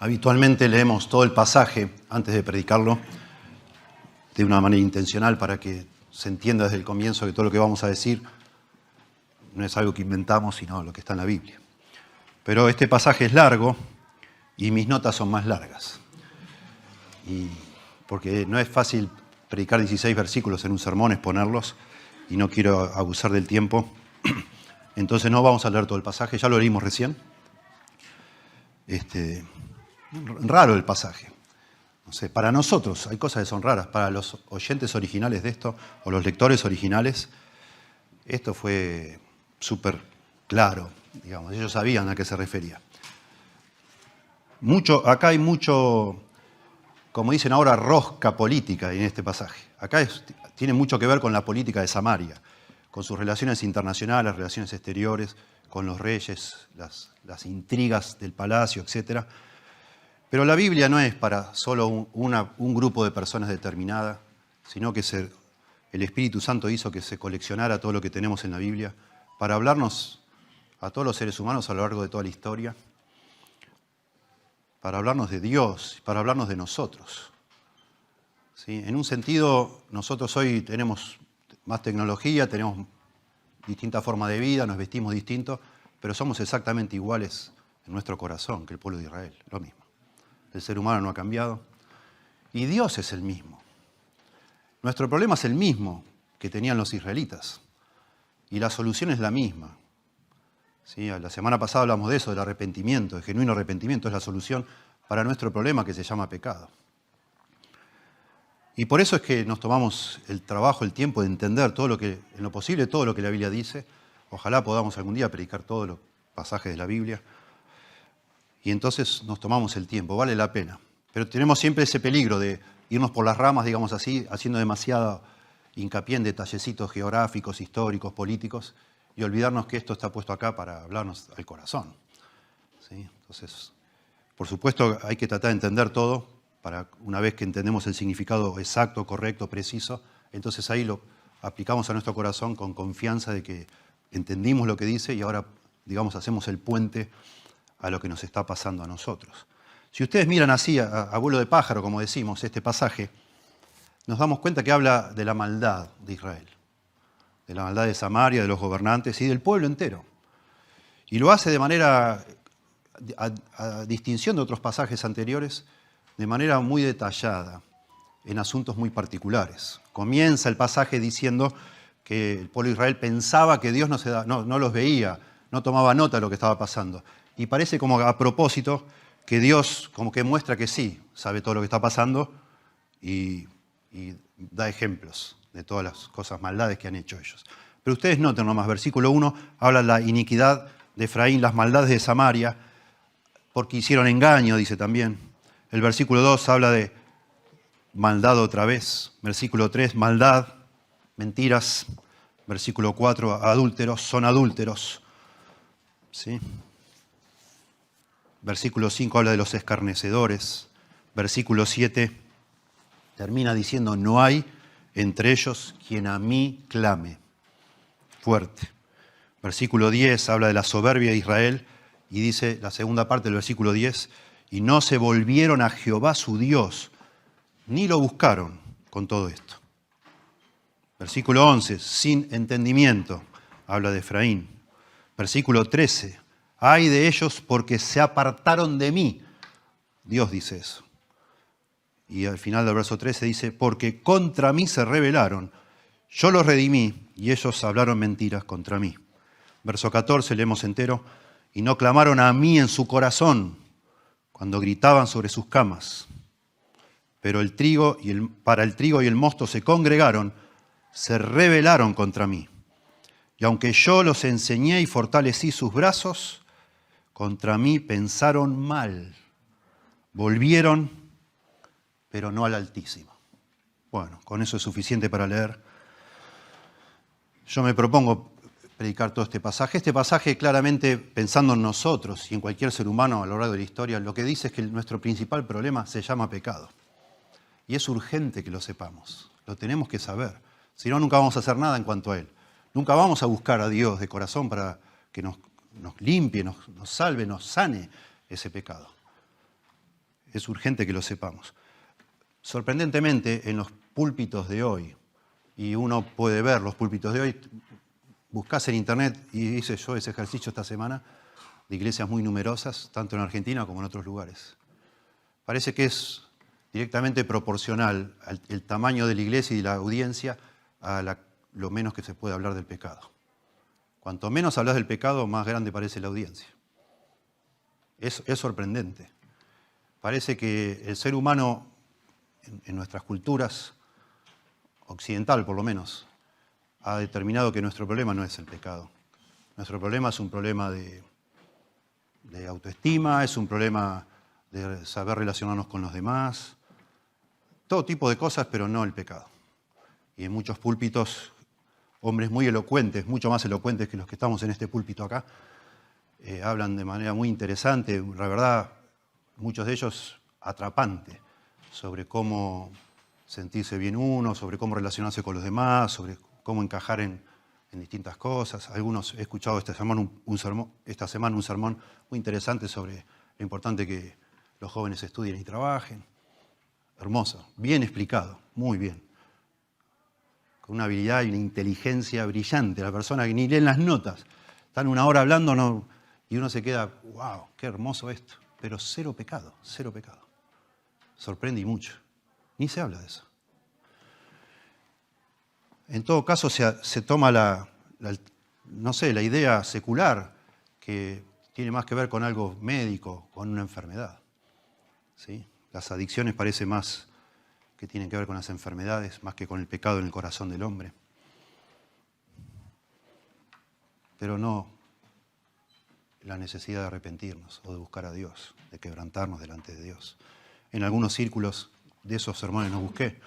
Habitualmente leemos todo el pasaje antes de predicarlo de una manera intencional para que se entienda desde el comienzo que todo lo que vamos a decir no es algo que inventamos, sino lo que está en la Biblia. Pero este pasaje es largo y mis notas son más largas. Porque no es fácil predicar 16 versículos en un sermón, exponerlos, y no quiero abusar del tiempo. Entonces no vamos a leer todo el pasaje, ya lo leímos recién. Raro el pasaje. No sé, para nosotros hay cosas que son raras. Para los oyentes originales de esto, o los lectores originales, esto fue súper claro, digamos. Ellos sabían a qué se refería. Acá hay mucho, como dicen ahora, rosca política en este pasaje. Acá tiene mucho que ver con la política de Samaria, con sus relaciones internacionales, relaciones exteriores, con los reyes, las intrigas del palacio, etc. Pero la Biblia no es para solo un grupo de personas determinada, sino que el Espíritu Santo hizo que se coleccionara todo lo que tenemos en la Biblia para hablarnos a todos los seres humanos a lo largo de toda la historia, para hablarnos de Dios, para hablarnos de nosotros. ¿Sí? En un sentido, nosotros hoy tenemos más tecnología, tenemos distinta forma de vida, nos vestimos distinto, pero somos exactamente iguales en nuestro corazón que el pueblo de Israel, lo mismo. El ser humano no ha cambiado y Dios es el mismo. Nuestro problema es el mismo que tenían los israelitas y la solución es la misma. ¿Sí? La semana pasada hablamos de eso, del arrepentimiento, el genuino arrepentimiento es la solución para nuestro problema que se llama pecado. Y por eso es que nos tomamos el trabajo, el tiempo de entender todo lo que, en lo posible, todo lo que la Biblia dice. Ojalá podamos algún día predicar todos los pasajes de la Biblia. Y entonces nos tomamos el tiempo, vale la pena. Pero tenemos siempre ese peligro de irnos por las ramas, digamos así, haciendo demasiado hincapié en detallecitos geográficos, históricos, políticos, y olvidarnos que esto está puesto acá para hablarnos al corazón. ¿Sí? Entonces, por supuesto, hay que tratar de entender todo, para una vez que entendemos el significado exacto, correcto, preciso, entonces ahí lo aplicamos a nuestro corazón con confianza de que entendimos lo que dice y ahora, digamos, hacemos el puente a lo que nos está pasando a nosotros. Si ustedes miran así, a vuelo de pájaro, como decimos, este pasaje, nos damos cuenta que habla de la maldad de Israel, de la maldad de Samaria, de los gobernantes y del pueblo entero. Y lo hace de manera, a distinción de otros pasajes anteriores, de manera muy detallada, en asuntos muy particulares. Comienza el pasaje diciendo que el pueblo de Israel pensaba que Dios no los veía, no tomaba nota de lo que estaba pasando. Y parece como a propósito que Dios como que muestra que sí, sabe todo lo que está pasando y da ejemplos de todas las cosas, maldades que han hecho ellos. Pero ustedes noten nomás, versículo 1 habla de la iniquidad de Efraín, las maldades de Samaria, porque hicieron engaño, dice también. El versículo 2 habla de maldad otra vez. Versículo 3, maldad, mentiras. Versículo 4, adúlteros, son adúlteros. ¿Sí? Versículo 5 habla de los escarnecedores. Versículo 7 termina diciendo, no hay entre ellos quien a mí clame. Fuerte. Versículo 10 habla de la soberbia de Israel y dice la segunda parte del versículo 10, y no se volvieron a Jehová su Dios, ni lo buscaron con todo esto. Versículo 11, sin entendimiento, habla de Efraín. Versículo 13, ay de ellos porque se apartaron de mí. Dios dice eso. Y al final del verso 13 dice, porque contra mí se rebelaron, yo los redimí y ellos hablaron mentiras contra mí. Verso 14, leemos entero, y no clamaron a mí en su corazón, cuando gritaban sobre sus camas. Pero para el trigo y el mosto se congregaron, se rebelaron contra mí. Y aunque yo los enseñé y fortalecí sus brazos, contra mí pensaron mal. Volvieron, pero no al Altísimo. Bueno, con eso es suficiente para leer. Yo me propongo predicar todo este pasaje. Este pasaje claramente, pensando en nosotros y en cualquier ser humano a lo largo de la historia, lo que dice es que nuestro principal problema se llama pecado. Y es urgente que lo sepamos, lo tenemos que saber. Si no, nunca vamos a hacer nada en cuanto a Él. Nunca vamos a buscar a Dios de corazón para que nos limpie, nos salve, nos sane ese pecado. Es urgente que lo sepamos. Sorprendentemente, en los púlpitos de hoy, y uno puede ver los púlpitos de hoy, buscás en internet, y hice yo ese ejercicio esta semana, de iglesias muy numerosas, tanto en Argentina como en otros lugares. Parece que es directamente proporcional el tamaño de la iglesia y la audiencia a lo menos que se puede hablar del pecado. Cuanto menos hablas del pecado, más grande parece la audiencia. Es sorprendente. Parece que el ser humano, en nuestras culturas, occidental por lo menos, ha determinado que nuestro problema no es el pecado. Nuestro problema es un problema de autoestima, es un problema de saber relacionarnos con los demás, todo tipo de cosas, pero no el pecado. Y en muchos púlpitos, hombres muy elocuentes, mucho más elocuentes que los que estamos en este púlpito acá, hablan de manera muy interesante, la verdad, muchos de ellos atrapante, sobre cómo sentirse bien uno, sobre cómo relacionarse con los demás, sobre cómo encajar en distintas cosas. Algunos he escuchado esta semana un sermón muy interesante sobre lo importante que los jóvenes estudien y trabajen. Hermoso, bien explicado, muy bien. Con una habilidad y una inteligencia brillante. La persona que ni lee las notas. Están una hora hablando y uno se queda, wow, qué hermoso esto. Pero cero pecado, cero pecado. Sorprende y mucho. Ni se habla de eso. En todo caso, se toma la idea secular, que tiene más que ver con algo médico, con una enfermedad. ¿Sí? Las adicciones parece más que tienen que ver con las enfermedades, más que con el pecado en el corazón del hombre. Pero no la necesidad de arrepentirnos o de buscar a Dios, de quebrantarnos delante de Dios. En algunos círculos de esos sermones no busqué,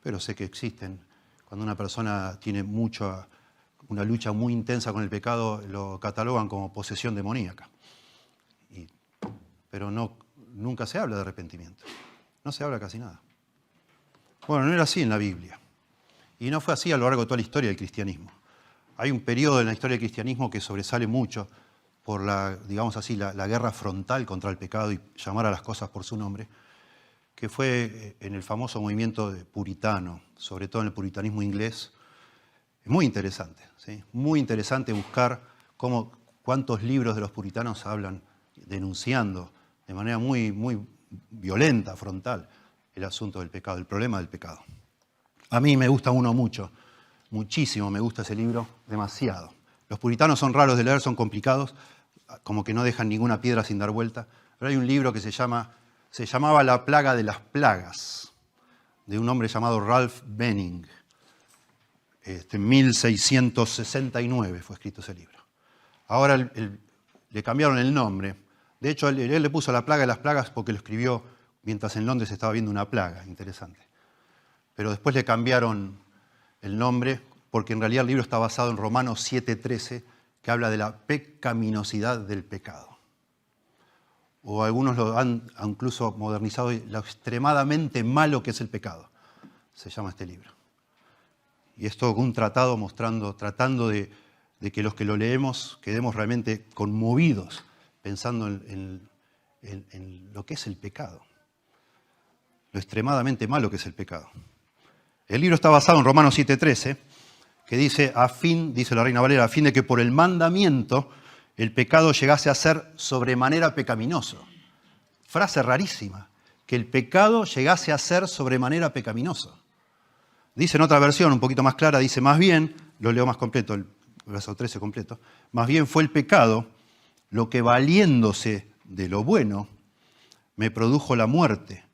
pero sé que existen. Cuando una persona tiene una lucha muy intensa con el pecado, lo catalogan como posesión demoníaca. Pero nunca se habla de arrepentimiento. No se habla casi nada. Bueno, no era así en la Biblia. Y no fue así a lo largo de toda la historia del cristianismo. Hay un periodo en la historia del cristianismo que sobresale mucho por la guerra frontal contra el pecado y llamar a las cosas por su nombre, que fue en el famoso movimiento puritano, sobre todo en el puritanismo inglés. Es muy interesante, ¿sí? Muy interesante buscar cuántos libros de los puritanos hablan denunciando de manera muy, muy violenta, frontal, el asunto del pecado, el problema del pecado. A mí me gusta uno mucho, muchísimo me gusta ese libro, demasiado. Los puritanos son raros de leer, son complicados, como que no dejan ninguna piedra sin dar vuelta, pero hay un libro que se llamaba La plaga de las plagas, de un hombre llamado Ralph Benning. En 1669 fue escrito ese libro. Ahora le cambiaron el nombre. De hecho, él le puso La plaga de las plagas porque lo escribió mientras en Londres estaba viendo una plaga, interesante. Pero después le cambiaron el nombre porque en realidad el libro está basado en Romanos 7:13, que habla de la pecaminosidad del pecado. O algunos lo han incluso modernizado, lo extremadamente malo que es el pecado. Se llama este libro. Y es todo un tratado tratando de que los que lo leemos quedemos realmente conmovidos, pensando en lo que es el pecado. Lo extremadamente malo que es el pecado. El libro está basado en Romanos 7:13, que dice la Reina Valera, a fin de que por el mandamiento el pecado llegase a ser sobremanera pecaminoso. Frase rarísima, que el pecado llegase a ser sobremanera pecaminoso. Dice en otra versión, un poquito más clara, dice, más bien, lo leo más completo, el verso 13 completo, más bien fue el pecado lo que valiéndose de lo bueno me produjo la muerte.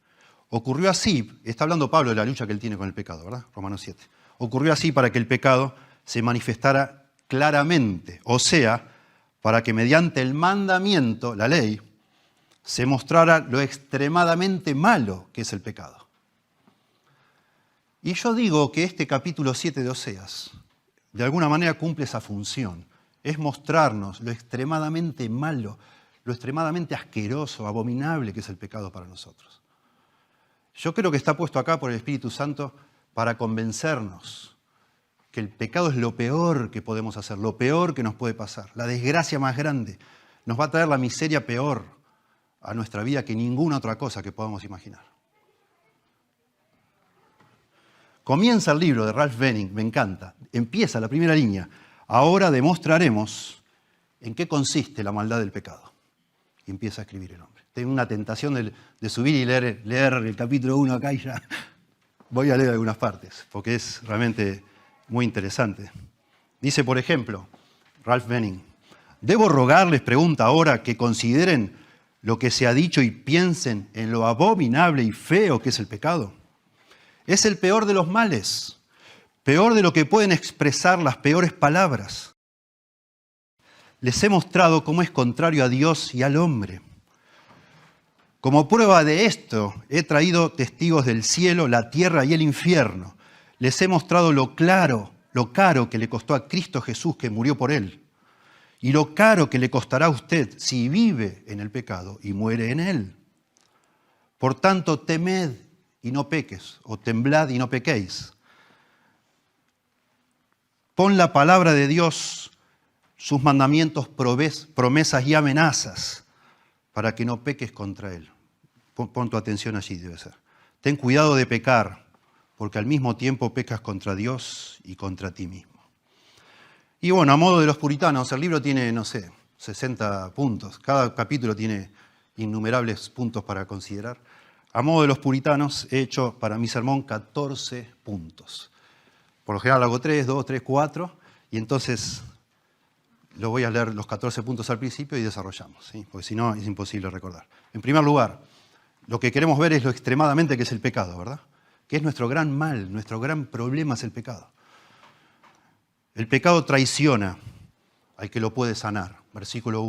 Ocurrió así, está hablando Pablo de la lucha que él tiene con el pecado, ¿verdad? Romanos 7. Ocurrió así para que el pecado se manifestara claramente, o sea, para que mediante el mandamiento, la ley, se mostrara lo extremadamente malo que es el pecado. Y yo digo que este capítulo 7 de Oseas, de alguna manera cumple esa función, es mostrarnos lo extremadamente malo, lo extremadamente asqueroso, abominable que es el pecado para nosotros. Yo creo que está puesto acá por el Espíritu Santo para convencernos que el pecado es lo peor que podemos hacer, lo peor que nos puede pasar, la desgracia más grande. Nos va a traer la miseria peor, a nuestra vida que ninguna otra cosa que podamos imaginar. Comienza el libro de Ralph Benning, me encanta. Empieza la primera línea. Ahora demostraremos en qué consiste la maldad del pecado. Y empieza a escribir el hombre. Tengo una tentación de subir y leer el capítulo 1 acá y ya voy a leer algunas partes, porque es realmente muy interesante. Dice, por ejemplo, Ralph Benning, ¿debo rogarles, pregunta ahora, que consideren lo que se ha dicho y piensen en lo abominable y feo que es el pecado? Es el peor de los males, peor de lo que pueden expresar las peores palabras. Les he mostrado cómo es contrario a Dios y al hombre. Como prueba de esto, he traído testigos del cielo, la tierra y el infierno. Les he mostrado lo caro que le costó a Cristo Jesús que murió por él. Y lo caro que le costará a usted si vive en el pecado y muere en él. Por tanto, temed y no peques, o temblad y no pequéis. Pon la palabra de Dios, sus mandamientos, promesas y amenazas, para que no peques contra él. Pon tu atención allí, debe ser. Ten cuidado de pecar, porque al mismo tiempo pecas contra Dios y contra ti mismo. Y bueno, a modo de los puritanos, el libro tiene, 60 puntos. Cada capítulo tiene innumerables puntos para considerar. A modo de los puritanos, he hecho para mi sermón 14 puntos. Por lo general hago 3, 2, 3, 4, y entonces lo voy a leer los 14 puntos al principio y desarrollamos, ¿sí? Porque si no es imposible recordar. En primer lugar, lo que queremos ver es lo extremadamente que es el pecado, ¿verdad? Que es nuestro gran mal, nuestro gran problema es el pecado. El pecado traiciona al que lo puede sanar. Versículo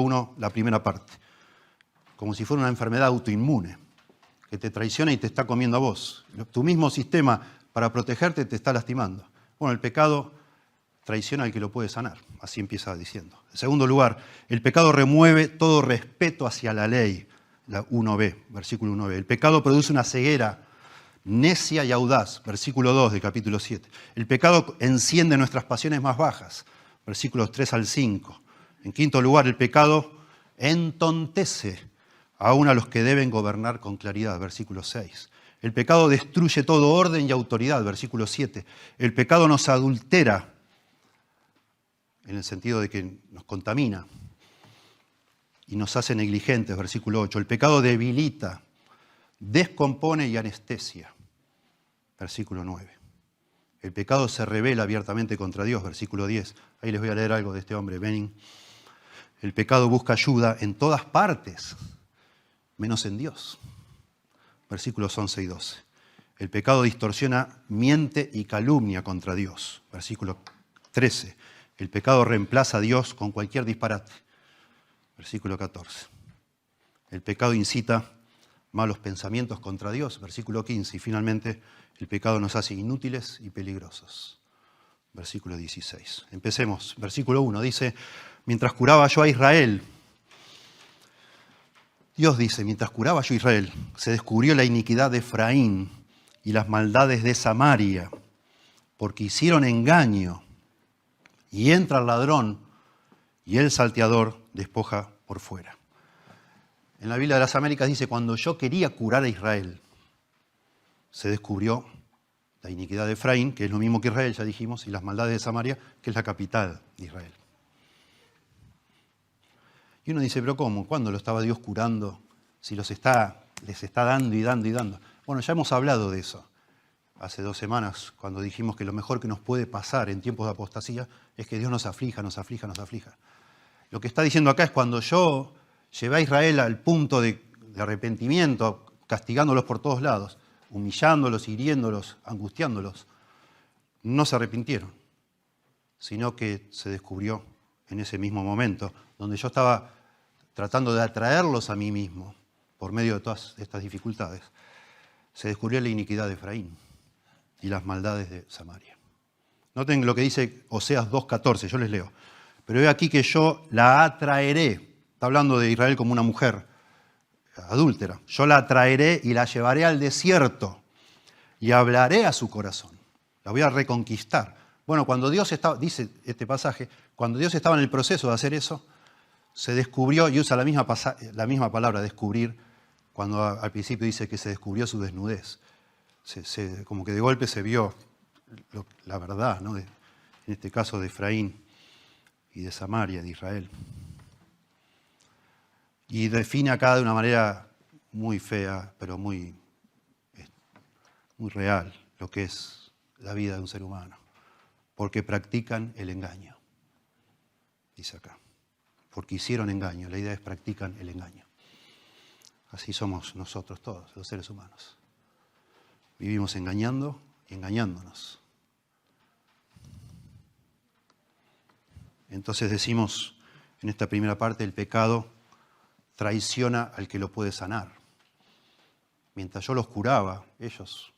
1, la primera parte. Como si fuera una enfermedad autoinmune, que te traiciona y te está comiendo a vos. Tu mismo sistema para protegerte te está lastimando. Bueno, el pecado traiciona al que lo puede sanar. Así empieza diciendo. En segundo lugar, el pecado remueve todo respeto hacia la ley. La 1b, versículo 1b. El pecado produce una ceguera necia y audaz, versículo 2 del capítulo 7. El pecado enciende nuestras pasiones más bajas, versículos 3 al 5. En quinto lugar, el pecado entontece aún a los que deben gobernar con claridad, versículo 6. El pecado destruye todo orden y autoridad, versículo 7. El pecado nos adultera, en el sentido de que nos contamina y nos hace negligentes, versículo 8. El pecado debilita, descompone y anestesia, versículo 9. El pecado se revela abiertamente contra Dios, versículo 10. Ahí les voy a leer algo de este hombre, Benning. El pecado busca ayuda en todas partes, menos en Dios, versículos 11 y 12. El pecado distorsiona, miente y calumnia contra Dios, versículo 13. El pecado reemplaza a Dios con cualquier disparate, versículo 14. El pecado incita malos pensamientos contra Dios, versículo 15. Y finalmente, el pecado nos hace inútiles y peligrosos, versículo 16. Empecemos. Versículo 1 dice, mientras curaba yo a Israel, Dios dice, mientras curaba yo a Israel, se descubrió la iniquidad de Efraín y las maldades de Samaria, porque hicieron engaño, y entra el ladrón, y el salteador despoja por fuera. En la Biblia de las Américas dice, cuando yo quería curar a Israel, se descubrió la iniquidad de Efraín, que es lo mismo que Israel, ya dijimos, y las maldades de Samaria, que es la capital de Israel. Y uno dice, pero ¿cómo? ¿Cuándo lo estaba Dios curando? Si les está dando y dando y dando. Bueno, ya hemos hablado de eso hace 2 semanas, cuando dijimos que lo mejor que nos puede pasar en tiempos de apostasía es que Dios nos aflija, nos aflija, nos aflija. Lo que está diciendo acá es cuando yo llevé a Israel al punto de arrepentimiento, castigándolos por todos lados, humillándolos, hiriéndolos, angustiándolos, no se arrepintieron, sino que se descubrió en ese mismo momento, donde yo estaba tratando de atraerlos a mí mismo por medio de todas estas dificultades, se descubrió la iniquidad de Efraín y las maldades de Samaria. Noten lo que dice Oseas 2:14, yo les leo. Pero he aquí que yo la atraeré. Está hablando de Israel como una mujer adúltera. Yo la atraeré y la llevaré al desierto y hablaré a su corazón. La voy a reconquistar. Bueno, cuando Dios estaba, dice este pasaje, cuando Dios estaba en el proceso de hacer eso, se descubrió, y usa la misma palabra, descubrir, cuando al principio dice que se descubrió su desnudez. Como que de golpe se vio la verdad, ¿no? En este caso de Efraín y de Samaria, de Israel. Y define acá de una manera muy fea, pero muy real, lo que es la vida de un ser humano. Porque practican el engaño, dice acá. Porque hicieron engaño, la idea es practican el engaño. Así somos nosotros todos, los seres humanos. Vivimos engañando y engañándonos. Entonces decimos en esta primera parte, el pecado traiciona al que lo puede sanar. Mientras yo los curaba, ellos,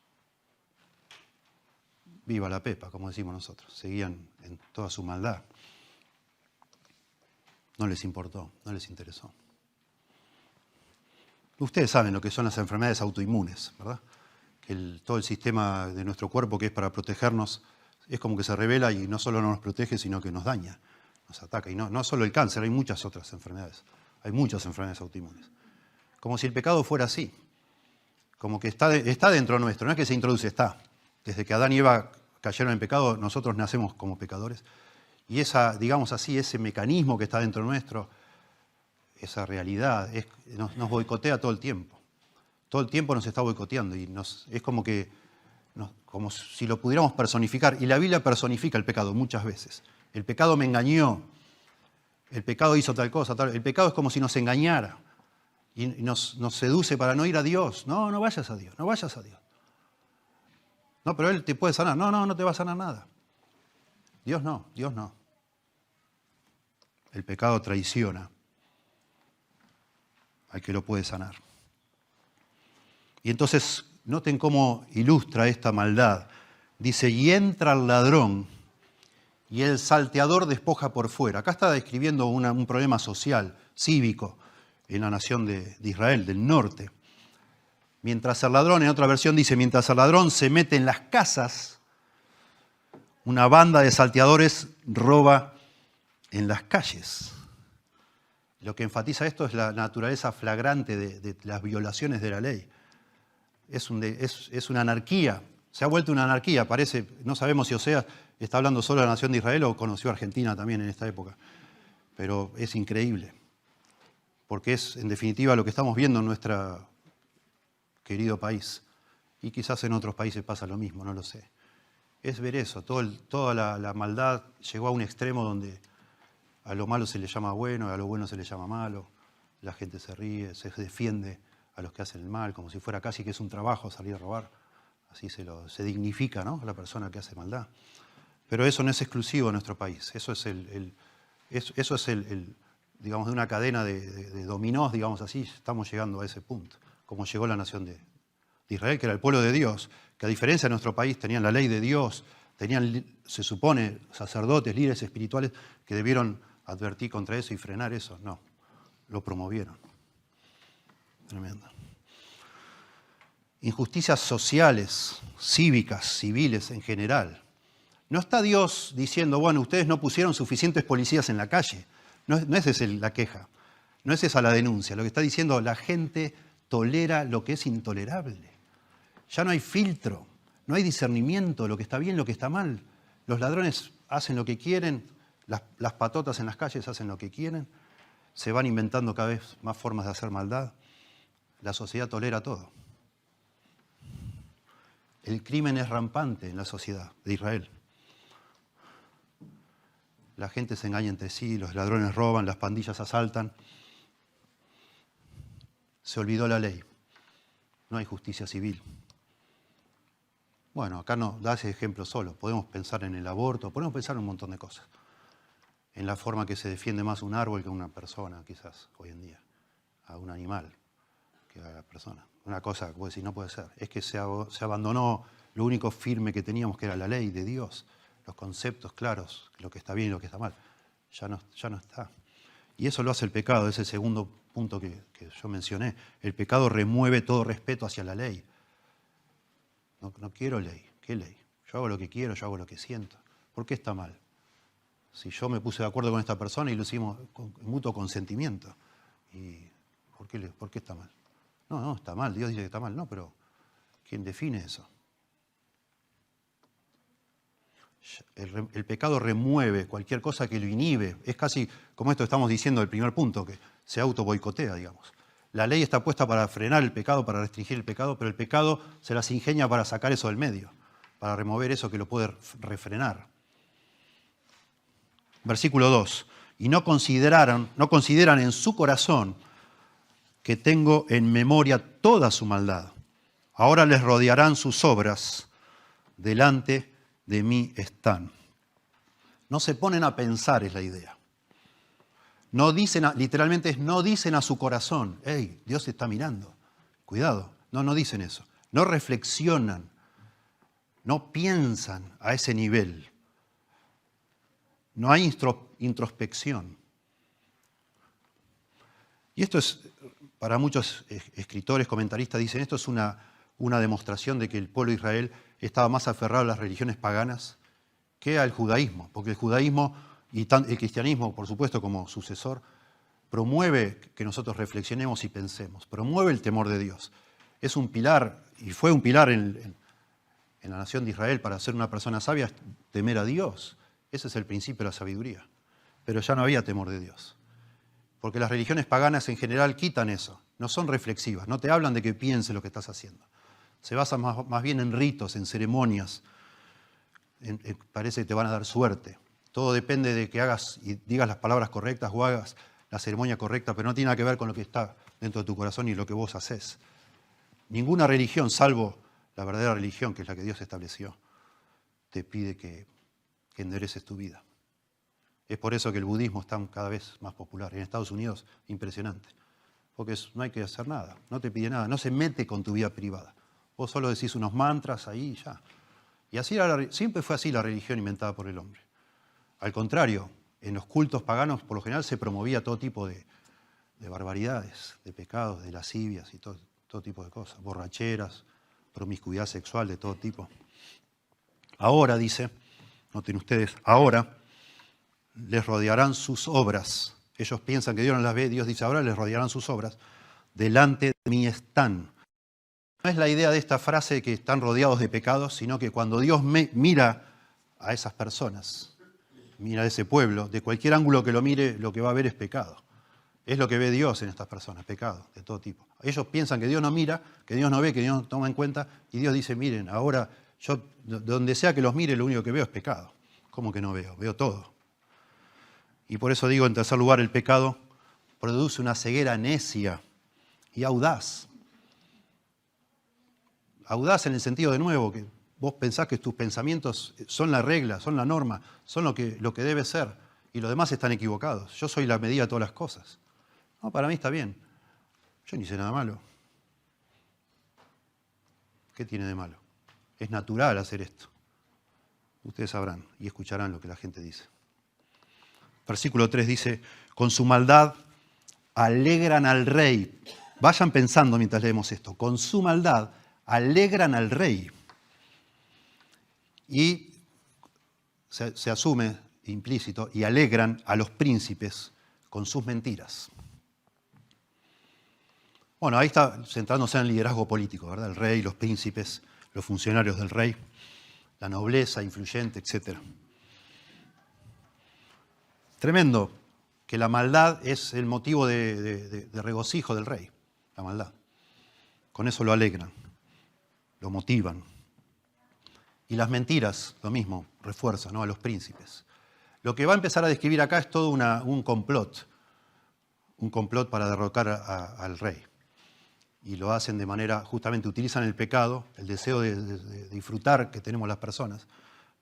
viva la pepa, como decimos nosotros, seguían en toda su maldad. No les importó, no les interesó. Ustedes saben lo que son las enfermedades autoinmunes, ¿verdad? Que todo el sistema de nuestro cuerpo que es para protegernos es como que se revela y no solo no nos protege, sino que nos daña, nos ataca. Y no solo el cáncer, hay muchas otras enfermedades. Hay muchas enfermedades autoinmunes. Como si el pecado fuera así. Como que está dentro nuestro, no es que se introduce, está. Desde que Adán y Eva cayeron en pecado, nosotros nacemos como pecadores. Y digamos así, ese mecanismo que está dentro nuestro, esa realidad, nos boicotea todo el tiempo. Todo el tiempo nos está boicoteando y es como si lo pudiéramos personificar. Y la Biblia personifica el pecado muchas veces. El pecado me engañó, el pecado hizo tal cosa, tal. El pecado es como si nos engañara y nos seduce para no ir a Dios. No vayas a Dios, no vayas a Dios. No, pero Él te puede sanar. No te va a sanar nada. Dios no. El pecado traiciona al que lo puede sanar. Y entonces, noten cómo ilustra esta maldad. Dice, y entra el ladrón y el salteador despoja por fuera. Acá está describiendo un problema social, cívico, en la nación de Israel, del norte. Mientras el ladrón, en otra versión dice, mientras el ladrón se mete en las casas, una banda de salteadores roba en las calles. Lo que enfatiza esto es la naturaleza flagrante de las violaciones de la ley. Es una anarquía, se ha vuelto una anarquía, parece, no sabemos si Oseas está hablando solo de la nación de Israel o conoció a Argentina también en esta época, pero es increíble, porque es en definitiva lo que estamos viendo en nuestro querido país, y quizás en otros países pasa lo mismo, no lo sé. Es ver eso, toda la maldad llegó a un extremo donde a lo malo se le llama bueno, a lo bueno se le llama malo, la gente se ríe, se defiende a los que hacen el mal, como si fuera casi que es un trabajo salir a robar. Así se dignifica, ¿no?, a la persona que hace maldad. Pero eso no es exclusivo de nuestro país. Eso es digamos, de una cadena de dominós, digamos así. Estamos llegando a ese punto, como llegó la nación de Israel, que era el pueblo de Dios, que a diferencia de nuestro país tenían la ley de Dios, tenían, se supone, sacerdotes, líderes espirituales que debieron advertir contra eso y frenar eso. No, lo promovieron. Tremendo. Injusticias sociales, cívicas, civiles en general. No está Dios diciendo, bueno, ustedes no pusieron suficientes policías en la calle. No es esa la queja, no es esa la denuncia. Lo que está diciendo, la gente tolera lo que es intolerable. Ya no hay filtro, no hay discernimiento, lo que está bien, lo que está mal. Los ladrones hacen lo que quieren, las patotas en las calles hacen lo que quieren, se van inventando cada vez más formas de hacer maldad. La sociedad tolera todo. El crimen es rampante en la sociedad de Israel. La gente se engaña entre sí, los ladrones roban, las pandillas asaltan. Se olvidó la ley. No hay justicia civil. Bueno, acá no da ese ejemplo solo. Podemos pensar en el aborto, podemos pensar en un montón de cosas. En la forma que se defiende más un árbol que una persona, quizás, hoy en día. A un animal que a la persona. Una cosa que vos decís, no puede ser. Es que se abandonó lo único firme que teníamos, que era la ley de Dios. Los conceptos claros, lo que está bien y lo que está mal. Ya no está. Y eso lo hace el pecado, ese segundo punto que yo mencioné. El pecado remueve todo respeto hacia la ley. No quiero ley. ¿Qué ley? Yo hago lo que quiero, yo hago lo que siento. ¿Por qué está mal? Si yo me puse de acuerdo con esta persona y lo hicimos con mutuo consentimiento, ¿y por qué está mal? No, está mal, Dios dice que está mal. No, pero ¿quién define eso? El pecado remueve cualquier cosa que lo inhibe. Es casi como esto estamos diciendo del primer punto, que se auto boicotea, digamos. La ley está puesta para frenar el pecado, para restringir el pecado, pero el pecado se las ingenia para sacar eso del medio, para remover eso que lo puede refrenar. Versículo 2. Y no consideran en su corazón que tengo en memoria toda su maldad. Ahora les rodearán sus obras, delante de mí están. No se ponen a pensar, es la idea. No dicen, literalmente no dicen a su corazón, hey, Dios está mirando, cuidado. No dicen eso. No reflexionan, no piensan a ese nivel. No hay introspección. Y esto es, para muchos escritores, comentaristas, dicen, esto es una demostración de que el pueblo de Israel estaba más aferrado a las religiones paganas que al judaísmo, porque el judaísmo y el cristianismo, por supuesto, como sucesor, promueve que nosotros reflexionemos y pensemos, promueve el temor de Dios. Es un pilar, y fue un pilar en la nación de Israel para ser una persona sabia, temer a Dios. Ese es el principio de la sabiduría. Pero ya no había temor de Dios. Porque las religiones paganas en general quitan eso, no son reflexivas, no te hablan de que pienses lo que estás haciendo. Se basan más bien en ritos, en ceremonias, parece que te van a dar suerte. Todo depende de que hagas y digas las palabras correctas o hagas la ceremonia correcta, pero no tiene nada que ver con lo que está dentro de tu corazón y lo que vos haces. Ninguna religión, salvo la verdadera religión, que es la que Dios estableció, te pide que endereces tu vida. Es por eso que el budismo está cada vez más popular. En Estados Unidos, impresionante. Porque no hay que hacer nada, no te pide nada, no se mete con tu vida privada. Vos solo decís unos mantras ahí y ya. Y así siempre fue así la religión inventada por el hombre. Al contrario, en los cultos paganos por lo general se promovía todo tipo de barbaridades, de pecados, de lascivias y todo tipo de cosas. Borracheras, promiscuidad sexual de todo tipo. Ahora, dice, noten ustedes, ahora les rodearán sus obras. Ellos piensan que Dios no las ve, Dios dice, ahora les rodearán sus obras. Delante de mí están. No es la idea de esta frase que están rodeados de pecados, sino que cuando Dios mira a esas personas, mira a ese pueblo, de cualquier ángulo que lo mire, lo que va a ver es pecado. Es lo que ve Dios en estas personas, pecado de todo tipo. Ellos piensan que Dios no mira, que Dios no ve, que Dios no toma en cuenta, y Dios dice, miren, ahora yo, donde sea que los mire, lo único que veo es pecado. ¿Cómo que no veo? Veo todo. Y por eso digo, en tercer lugar, el pecado produce una ceguera necia y audaz. Audaz en el sentido, de nuevo, que vos pensás que tus pensamientos son la regla, son la norma, son lo que debe ser, y los demás están equivocados. Yo soy la medida de todas las cosas. No, para mí está bien. Yo ni hice nada malo. ¿Qué tiene de malo? Es natural hacer esto. Ustedes sabrán y escucharán lo que la gente dice. Versículo 3 dice, con su maldad alegran al rey. Vayan pensando mientras leemos esto. Con su maldad alegran al rey. Y se asume implícito, y alegran a los príncipes con sus mentiras. Bueno, ahí está centrándose en el liderazgo político, ¿verdad? El rey, los príncipes, los funcionarios del rey, la nobleza influyente, etc. Tremendo que la maldad es el motivo de regocijo del rey, la maldad. Con eso lo alegran, lo motivan. Y las mentiras, lo mismo, refuerzan, ¿no?, a los príncipes. Lo que va a empezar a describir acá es todo un complot para derrocar al rey. Y lo hacen de manera, justamente utilizan el pecado, el deseo de disfrutar que tenemos las personas,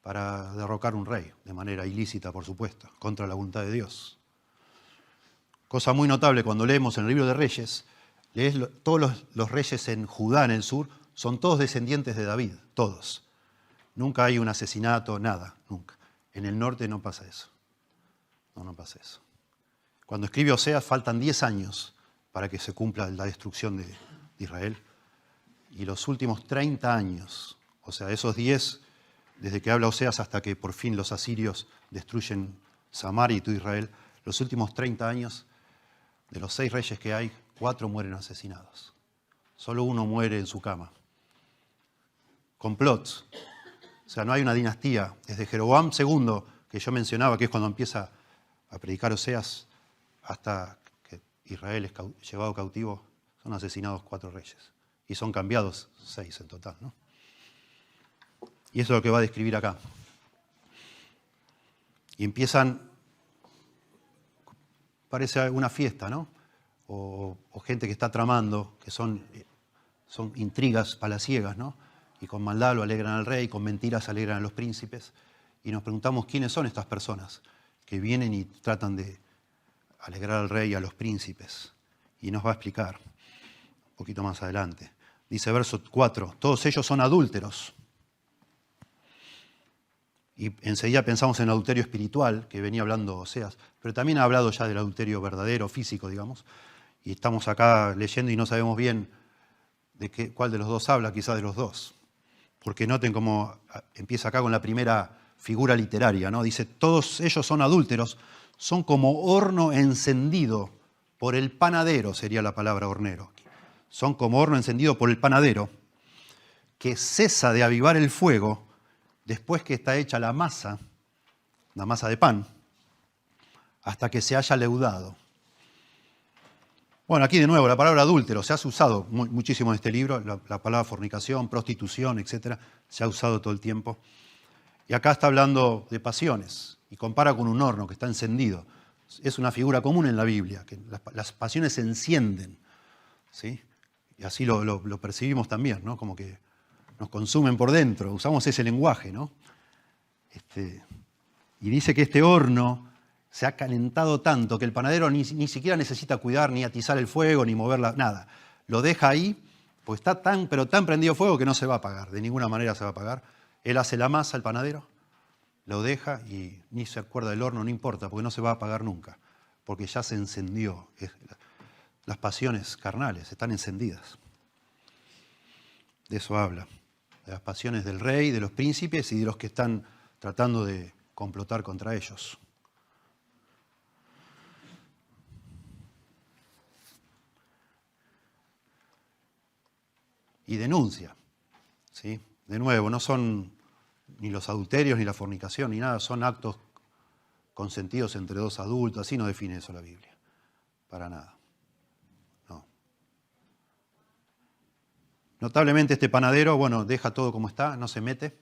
para derrocar un rey, de manera ilícita, por supuesto, contra la voluntad de Dios. Cosa muy notable cuando leemos en el libro de Reyes, todos los reyes en Judá, en el sur, son todos descendientes de David, todos. Nunca hay un asesinato, nada, nunca. En el norte no pasa eso. No pasa eso. Cuando escribe Oseas faltan 10 años para que se cumpla la destrucción de Israel. Y los últimos 30 años, o sea, esos 10, desde que habla Oseas hasta que por fin los asirios destruyen Samaria y tú Israel, los últimos 30 años, de los 6 reyes que hay, 4 mueren asesinados. Solo uno muere en su cama. Complots. O sea, no hay una dinastía. Desde Jeroboam II, que yo mencionaba, que es cuando empieza a predicar Oseas, hasta que Israel es llevado cautivo, son asesinados 4 reyes. Y son cambiados 6 en total, ¿no? Y eso es lo que va a describir acá. Y empiezan, parece una fiesta, ¿no? O gente que está tramando, que son intrigas palaciegas, ¿no? Y con maldad lo alegran al rey, con mentiras alegran a los príncipes. Y nos preguntamos quiénes son estas personas que vienen y tratan de alegrar al rey y a los príncipes. Y nos va a explicar un poquito más adelante. Dice verso 4, todos ellos son adúlteros. Y enseguida pensamos en el adulterio espiritual, que venía hablando Oseas, pero también ha hablado ya del adulterio verdadero, físico, digamos. Y estamos acá leyendo y no sabemos bien cuál de los dos habla, quizás de los dos. Porque noten cómo empieza acá con la primera figura literaria, ¿no? Dice, todos ellos son adúlteros, son como horno encendido por el panadero, sería la palabra hornero. Son como horno encendido por el panadero, que cesa de avivar el fuego después que está hecha la masa de pan, hasta que se haya leudado. Bueno, aquí de nuevo, la palabra adúltero se ha usado muchísimo en este libro, la palabra fornicación, prostitución, etc. Se ha usado todo el tiempo. Y acá está hablando de pasiones y compara con un horno que está encendido. Es una figura común en la Biblia, que las pasiones se encienden, ¿sí? Y así lo percibimos también, ¿no? Como que nos consumen por dentro, usamos ese lenguaje, ¿no? Y dice que este horno se ha calentado tanto que el panadero ni siquiera necesita cuidar, ni atizar el fuego, ni moverla, nada. Lo deja ahí, pues está tan prendido fuego que no se va a apagar, de ninguna manera se va a apagar. Él hace la masa, el panadero, lo deja y ni se acuerda del horno, no importa, porque no se va a apagar nunca, porque ya se encendió. Las pasiones carnales están encendidas. De eso habla, de las pasiones del rey, de los príncipes y de los que están tratando de complotar contra ellos. Y denuncia, ¿sí? De nuevo, no son ni los adulterios, ni la fornicación, ni nada, son actos consentidos entre dos adultos, así no define eso la Biblia, para nada. No. Notablemente este panadero, bueno, deja todo como está, no se mete,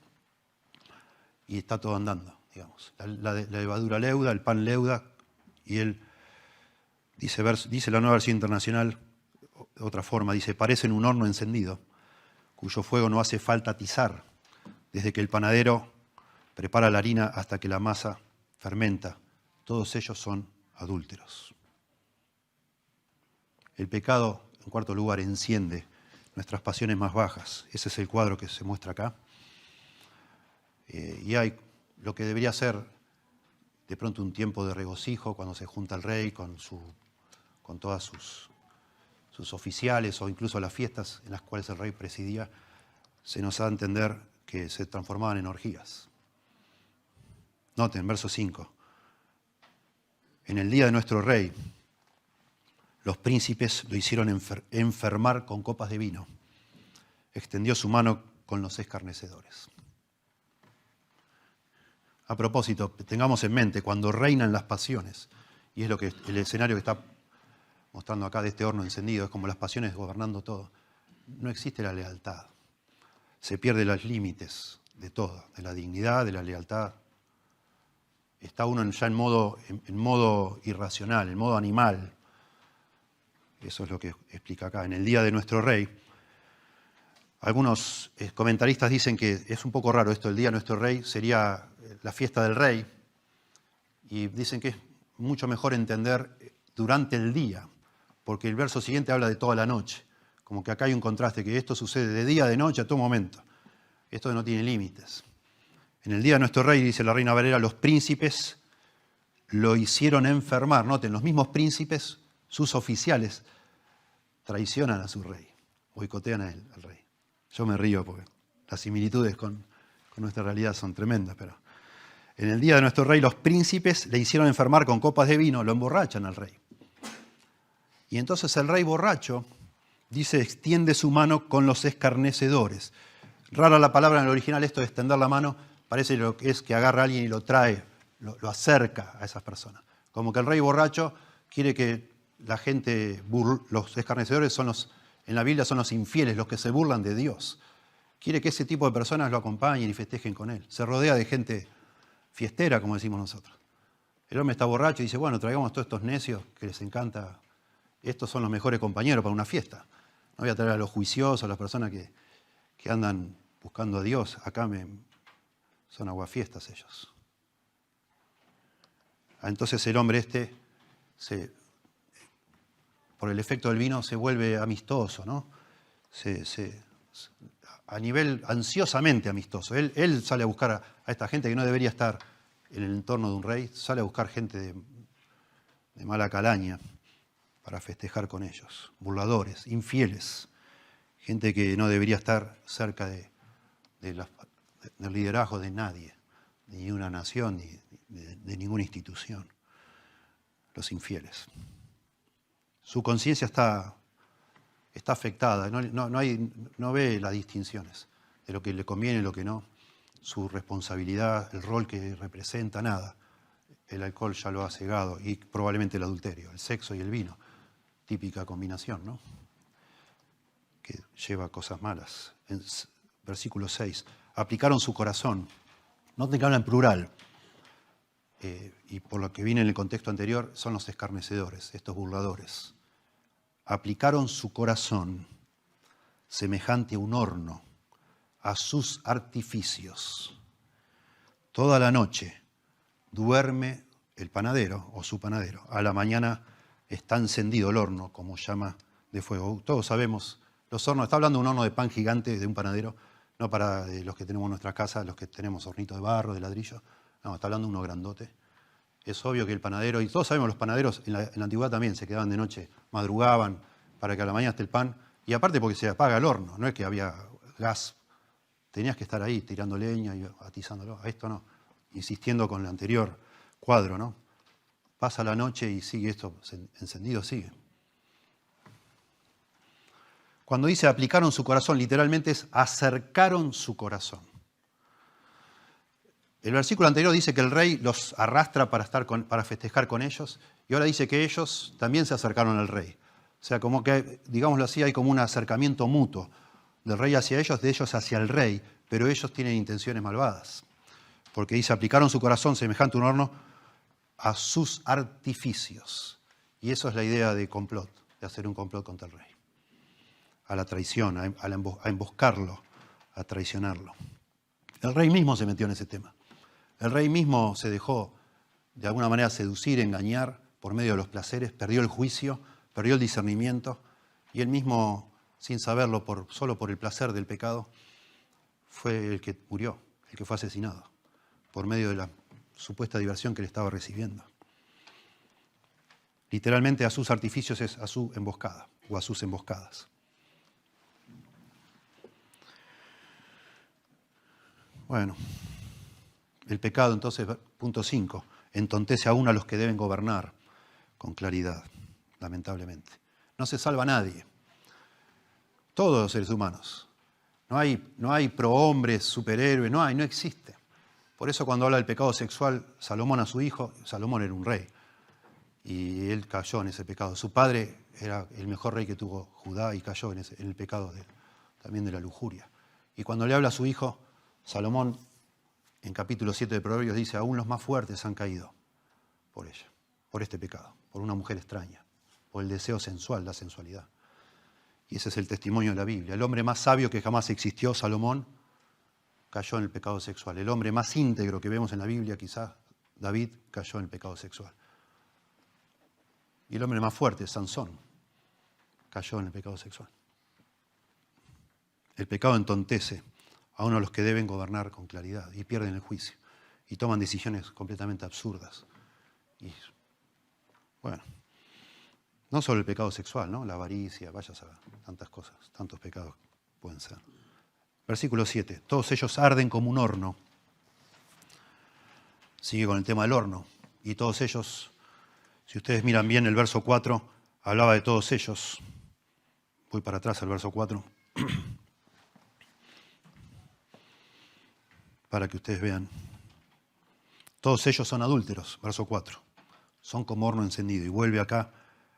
y está todo andando, digamos. La levadura leuda, el pan leuda, y él, dice la Nueva Versión Internacional, de otra forma, dice, parecen un horno encendido, cuyo fuego no hace falta atizar, desde que el panadero prepara la harina hasta que la masa fermenta. Todos ellos son adúlteros. El pecado, en cuarto lugar, enciende nuestras pasiones más bajas. Ese es el cuadro que se muestra acá. Y hay lo que debería ser de pronto un tiempo de regocijo cuando se junta el rey con todas sus oficiales o incluso las fiestas en las cuales el rey presidía, se nos da a entender que se transformaban en orgías. Noten, verso 5. En el día de nuestro rey, los príncipes lo hicieron enfermar con copas de vino. Extendió su mano con los escarnecedores. A propósito, tengamos en mente, cuando reinan las pasiones, y es lo que el escenario que está mostrando acá de este horno encendido, es como las pasiones gobernando todo, no existe la lealtad. Se pierden los límites de todo, de la dignidad, de la lealtad. Está uno ya en modo irracional, en modo animal. Eso es lo que explica acá. En el día de nuestro rey, algunos comentaristas dicen que es un poco raro esto, el día de nuestro rey sería la fiesta del rey, y dicen que es mucho mejor entender durante el día, porque el verso siguiente habla de toda la noche. Como que acá hay un contraste, que esto sucede de día, de noche, a todo momento. Esto no tiene límites. En el día de nuestro rey, dice la Reina Valera, los príncipes lo hicieron enfermar. Noten, los mismos príncipes, sus oficiales, traicionan a su rey, boicotean a él, al rey. Yo me río porque las similitudes con nuestra realidad son tremendas, pero En el día de nuestro rey, los príncipes le hicieron enfermar con copas de vino, lo emborrachan al rey. Y entonces el rey borracho, dice, extiende su mano con los escarnecedores. Rara la palabra en el original, esto de extender la mano, parece lo que es que agarra a alguien y lo trae, lo acerca a esas personas. Como que el rey borracho quiere que la gente, los escarnecedores en la Biblia son los infieles, los que se burlan de Dios. Quiere que ese tipo de personas lo acompañen y festejen con él. Se rodea de gente fiestera, como decimos nosotros. El hombre está borracho y dice, bueno, traigamos todos estos necios que les encanta. Estos son los mejores compañeros para una fiesta. No voy a traer a los juiciosos, a las personas que andan buscando a Dios. Acá son aguafiestas ellos. Entonces el hombre por el efecto del vino se vuelve amistoso, ¿no? A nivel ansiosamente amistoso. Él sale a buscar a esta gente que no debería estar en el entorno de un rey, sale a buscar gente de mala calaña para festejar con ellos, burladores, infieles, gente que no debería estar cerca del liderazgo de nadie, ni de una nación, ni de ninguna institución, los infieles. Su conciencia está afectada, no ve las distinciones de lo que le conviene y lo que no, su responsabilidad, el rol que representa, nada. El alcohol ya lo ha cegado y probablemente el adulterio, el sexo y el vino, típica combinación, ¿no? Que lleva cosas malas. En versículo 6, aplicaron su corazón. Noten que habla en plural. Y por lo que viene en el contexto anterior, son los escarnecedores, estos burladores. Aplicaron su corazón semejante a un horno, a sus artificios. Toda la noche duerme el panadero o su panadero. A la mañana está encendido el horno como llama de fuego. Todos sabemos, los hornos, está hablando de un horno de pan gigante de un panadero, no para los que tenemos en nuestra casa, los que tenemos hornitos de barro, de ladrillo. No, está hablando de uno grandote. Es obvio que el panadero, y todos sabemos, los panaderos en la antigüedad también se quedaban de noche, madrugaban para que a la mañana esté el pan. Y aparte porque se apaga el horno, no es que había gas. Tenías que estar ahí tirando leña y atizándolo. A esto no, insistiendo con el anterior cuadro, ¿no? Pasa la noche y sigue esto encendido, sigue. Cuando dice aplicaron su corazón, literalmente es acercaron su corazón. El versículo anterior dice que el rey los arrastra para festejar con ellos, y ahora dice que ellos también se acercaron al rey. O sea, como que, digámoslo así, hay como un acercamiento mutuo del rey hacia ellos, de ellos hacia el rey, pero ellos tienen intenciones malvadas. Porque dice, aplicaron su corazón semejante a un horno a sus artificios. Y eso es la idea de complot, de hacer un complot contra el rey. A la traición, a emboscarlo, a traicionarlo. El rey mismo se metió en ese tema. El rey mismo se dejó de alguna manera seducir, engañar por medio de los placeres, perdió el juicio, perdió el discernimiento, y él mismo, sin saberlo, solo por el placer del pecado, fue el que murió, el que fue asesinado, por medio de la supuesta diversión que él estaba recibiendo. Literalmente a sus artificios es a su emboscada, o a sus emboscadas. Bueno, el pecado entonces, punto 5, entontece aún a los que deben gobernar con claridad, lamentablemente. No se salva a nadie, todos los seres humanos. No hay prohombres, superhéroes, no existe. Por eso cuando habla del pecado sexual, Salomón a su hijo, Salomón era un rey, y él cayó en ese pecado. Su padre era el mejor rey que tuvo Judá y cayó en el pecado también de la lujuria. Y cuando le habla a su hijo, Salomón, en capítulo 7 de Proverbios, dice, aún los más fuertes han caído por ella, por este pecado, por una mujer extraña, por el deseo sensual, la sensualidad. Y ese es el testimonio de la Biblia. El hombre más sabio que jamás existió, Salomón, cayó en el pecado sexual. El hombre más íntegro que vemos en la Biblia, quizás David, cayó en el pecado sexual. Y el hombre más fuerte, Sansón, cayó en el pecado sexual. El pecado entontece a uno de los que deben gobernar con claridad y pierden el juicio y toman decisiones completamente absurdas. Y bueno, no solo el pecado sexual, ¿no? La avaricia, vaya a saber, tantas cosas, tantos pecados pueden ser. Versículo 7, todos ellos arden como un horno. Sigue con el tema del horno. Y todos ellos, si ustedes miran bien el verso 4, hablaba de todos ellos. Voy para atrás al verso 4. Para que ustedes vean. Todos ellos son adúlteros, verso 4. Son como horno encendido. Y vuelve acá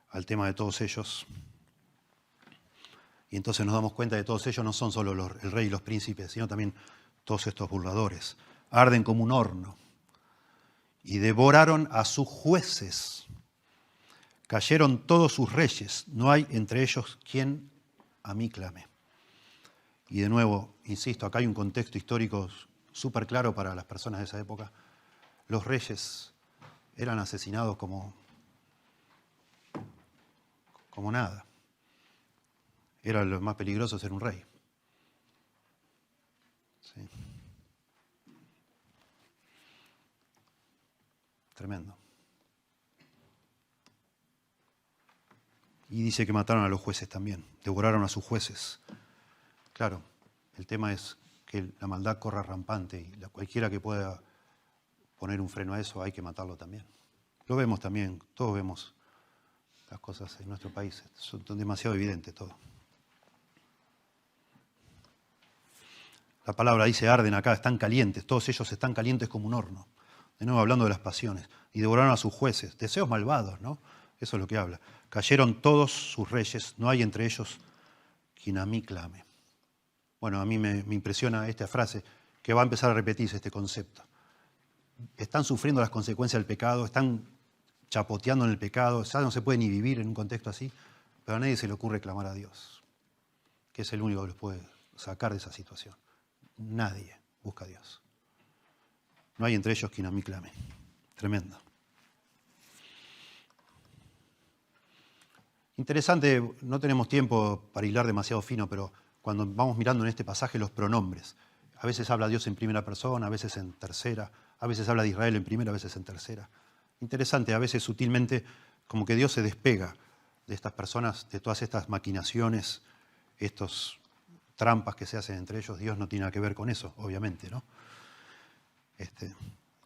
al tema de todos ellos. Y entonces nos damos cuenta de que todos ellos no son solo el rey y los príncipes, sino también todos estos burladores. Arden como un horno. Y devoraron a sus jueces. Cayeron todos sus reyes. No hay entre ellos quien a mí clame. Y de nuevo, insisto, acá hay un contexto histórico súper claro para las personas de esa época. Los reyes eran asesinados como nada. Era lo más peligroso ser un rey. Sí. Tremendo. Y dice que mataron a los jueces también, devoraron a sus jueces. Claro, el tema es que la maldad corra rampante y cualquiera que pueda poner un freno a eso hay que matarlo también. Lo vemos también, todos vemos las cosas en nuestro país, son demasiado evidentes todo. La palabra dice arden acá, están calientes, todos ellos están calientes como un horno. De nuevo hablando de las pasiones. Y devoraron a sus jueces, deseos malvados, ¿no? Eso es lo que habla. Cayeron todos sus reyes, no hay entre ellos quien a mí clame. Bueno, a mí me impresiona esta frase, que va a empezar a repetirse este concepto. Están sufriendo las consecuencias del pecado, están chapoteando en el pecado, ya no se puede ni vivir en un contexto así, pero a nadie se le ocurre clamar a Dios, que es el único que los puede sacar de esa situación. Nadie busca a Dios. No hay entre ellos quien a mí clame. Tremendo. Interesante, no tenemos tiempo para hilar demasiado fino, pero cuando vamos mirando en este pasaje los pronombres, a veces habla Dios en primera persona, a veces en tercera, a veces habla de Israel en primera, a veces en tercera. Interesante, a veces sutilmente como que Dios se despega de estas personas, de todas estas maquinaciones, estos trampas que se hacen entre ellos. Dios no tiene nada que ver con eso, obviamente, ¿no?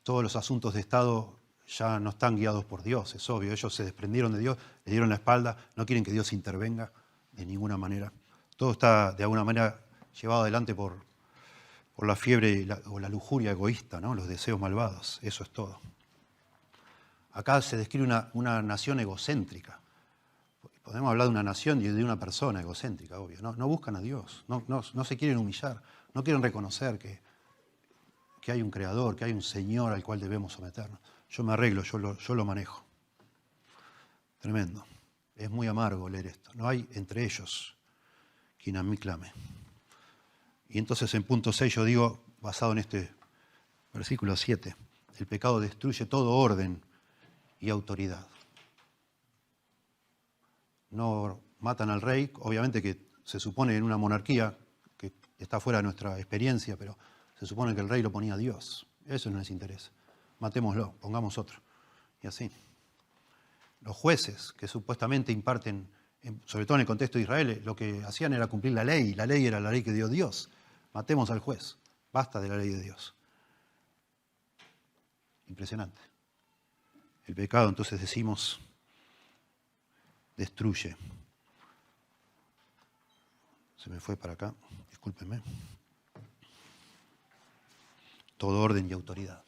Todos los asuntos de Estado ya no están guiados por Dios, es obvio. Ellos se desprendieron de Dios, le dieron la espalda, no quieren que Dios intervenga de ninguna manera. Todo está de alguna manera llevado adelante por la fiebre o la lujuria egoísta, ¿no? Los deseos malvados, eso es todo. Acá se describe una nación egocéntrica. Podemos hablar de una nación y de una persona egocéntrica, obvio. No buscan a Dios, no se quieren humillar, no quieren reconocer que hay un creador, que hay un Señor al cual debemos someternos. Yo me arreglo, yo lo manejo. Tremendo. Es muy amargo leer esto. No hay entre ellos quien a mí clame. Y entonces en punto 6 yo digo, basado en este versículo 7, el pecado destruye todo orden y autoridad. No matan al rey, obviamente que se supone en una monarquía que está fuera de nuestra experiencia, pero se supone que el rey lo ponía a Dios. Eso no les interesa. Matémoslo, pongamos otro. Y así. Los jueces que supuestamente imparten, sobre todo en el contexto de Israel, lo que hacían era cumplir la ley. La ley era la ley que dio Dios. Matemos al juez. Basta de la ley de Dios. Impresionante. El pecado, entonces decimos, destruye. Se me fue para acá, discúlpenme. Todo orden y autoridad.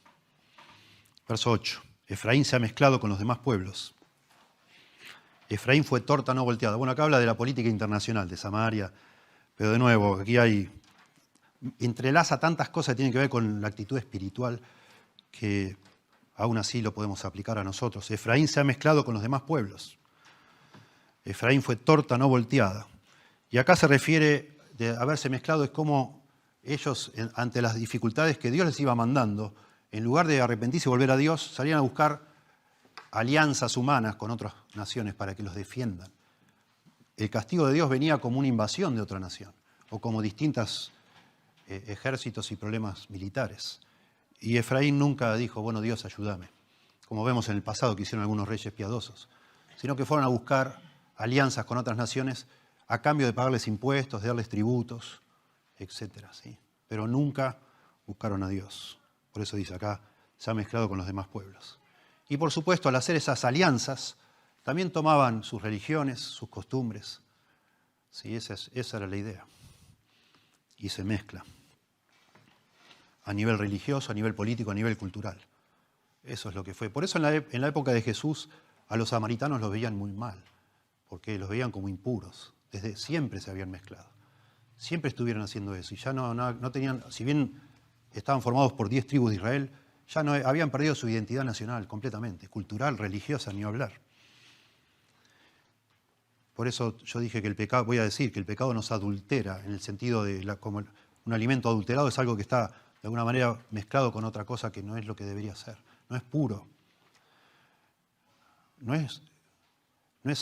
Verso 8. Efraín se ha mezclado con los demás pueblos. Efraín fue torta no volteada. Bueno, acá habla de la política internacional, de Samaria, pero de nuevo, aquí entrelaza tantas cosas que tienen que ver con la actitud espiritual que aún así lo podemos aplicar a nosotros. Efraín se ha mezclado con los demás pueblos. Efraín fue torta no volteada. Y acá se refiere de haberse mezclado, es como ellos, ante las dificultades que Dios les iba mandando, en lugar de arrepentirse y volver a Dios, salían a buscar alianzas humanas con otras naciones para que los defiendan. El castigo de Dios venía como una invasión de otra nación, o como distintos ejércitos y problemas militares. Y Efraín nunca dijo, bueno, Dios, ayúdame, como vemos en el pasado que hicieron algunos reyes piadosos, sino que fueron a buscar alianzas con otras naciones a cambio de pagarles impuestos, de darles tributos, etcétera, ¿sí? Pero nunca buscaron a Dios. Por eso dice acá, se ha mezclado con los demás pueblos. Y por supuesto, al hacer esas alianzas, también tomaban sus religiones, sus costumbres. Sí, esa era la idea. Y se mezcla. A nivel religioso, a nivel político, a nivel cultural. Eso es lo que fue. Por eso en la época de Jesús a los samaritanos los veían muy mal, porque los veían como impuros. Desde siempre se habían mezclado. Siempre estuvieron haciendo eso. Y ya no tenían, si bien estaban formados por 10 tribus de Israel, ya no habían perdido su identidad nacional completamente, cultural, religiosa, ni hablar. Por eso yo dije que el pecado, voy a decir que el pecado nos adultera, en el sentido de como un alimento adulterado es algo que está de alguna manera mezclado con otra cosa que no es lo que debería ser. No es puro. No es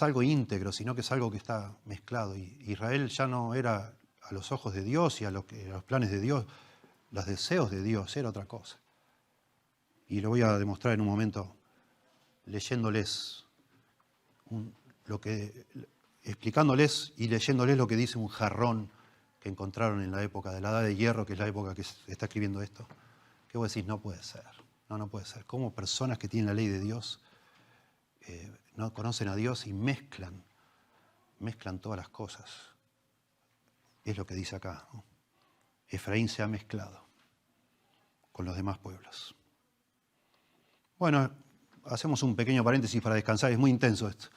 algo íntegro, sino que es algo que está mezclado. Y Israel ya no era a los ojos de Dios y a los planes de Dios, los deseos de Dios, era otra cosa. Y lo voy a demostrar en un momento leyéndoles, explicándoles y leyéndoles lo que dice un jarrón que encontraron en la época de la Edad de Hierro, que es la época que se está escribiendo esto. Que vos decís, no puede ser, no puede ser. ¿Cómo personas que tienen la ley de Dios no conocen a Dios y mezclan todas las cosas? Es lo que dice acá, ¿no? Efraín se ha mezclado con los demás pueblos. Bueno, hacemos un pequeño paréntesis para descansar, es muy intenso esto,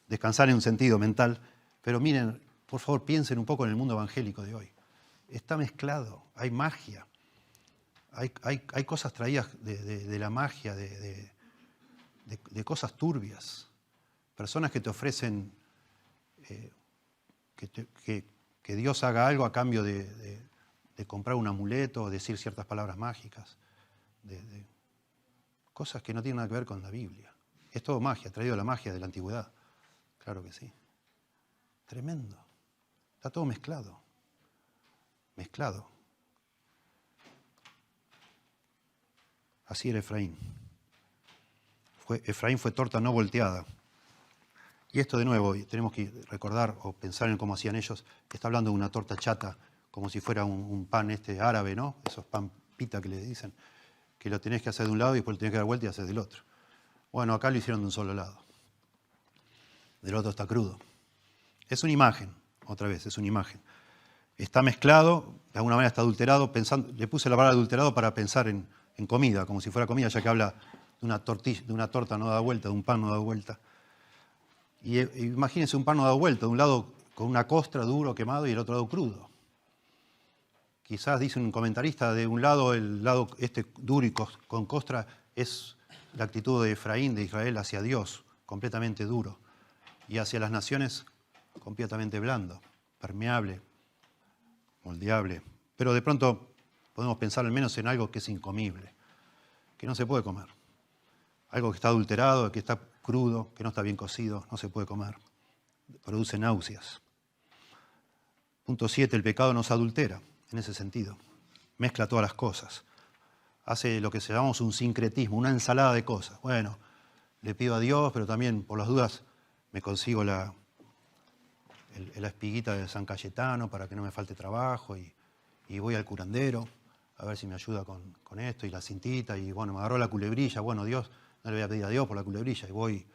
descansar en un sentido mental, pero miren, por favor piensen un poco en el mundo evangélico de hoy. Está mezclado, hay magia, hay cosas traídas de la magia, de cosas turbias, personas que te ofrecen que Dios haga algo a cambio de comprar un amuleto o decir ciertas palabras mágicas, de cosas que no tienen nada que ver con la Biblia. Es todo magia, traído la magia de la antigüedad. Claro que sí. Tremendo. Está todo mezclado. Mezclado. Así era Efraín. Efraín fue torta no volteada. Y esto de nuevo, tenemos que recordar o pensar en cómo hacían ellos. Está hablando de una torta chata, como si fuera un pan árabe, ¿no? Esos pan pita que le dicen, que lo tenés que hacer de un lado y después lo tenés que dar vuelta y hacer del otro. Bueno, acá lo hicieron de un solo lado. Del otro está crudo. Es una imagen, otra vez, es una imagen. Está mezclado, de alguna manera está adulterado. Le puse la palabra adulterado para pensar en comida, como si fuera comida, ya que habla de una torta no dada vuelta, de un pan no dado vuelta. Y imagínense un pan no dado vuelta, de un lado con una costra duro, quemado, y el otro lado crudo. Quizás dice un comentarista, de un lado, el lado duro y con costra, es la actitud de Efraín, de Israel, hacia Dios, completamente duro. Y hacia las naciones, completamente blando, permeable, moldeable. Pero de pronto podemos pensar al menos en algo que es incomible, que no se puede comer. Algo que está adulterado, que está crudo, que no está bien cocido, no se puede comer. Produce náuseas. Punto 7, el pecado nos adultera, en ese sentido. Mezcla todas las cosas. Hace lo que llamamos un sincretismo, una ensalada de cosas. Bueno, le pido a Dios, pero también por las dudas me consigo la espiguita de San Cayetano para que no me falte trabajo y voy al curandero a ver si me ayuda con esto y la cintita y bueno, me agarró la culebrilla, bueno, Dios, no le voy a pedir a Dios por la culebrilla y voy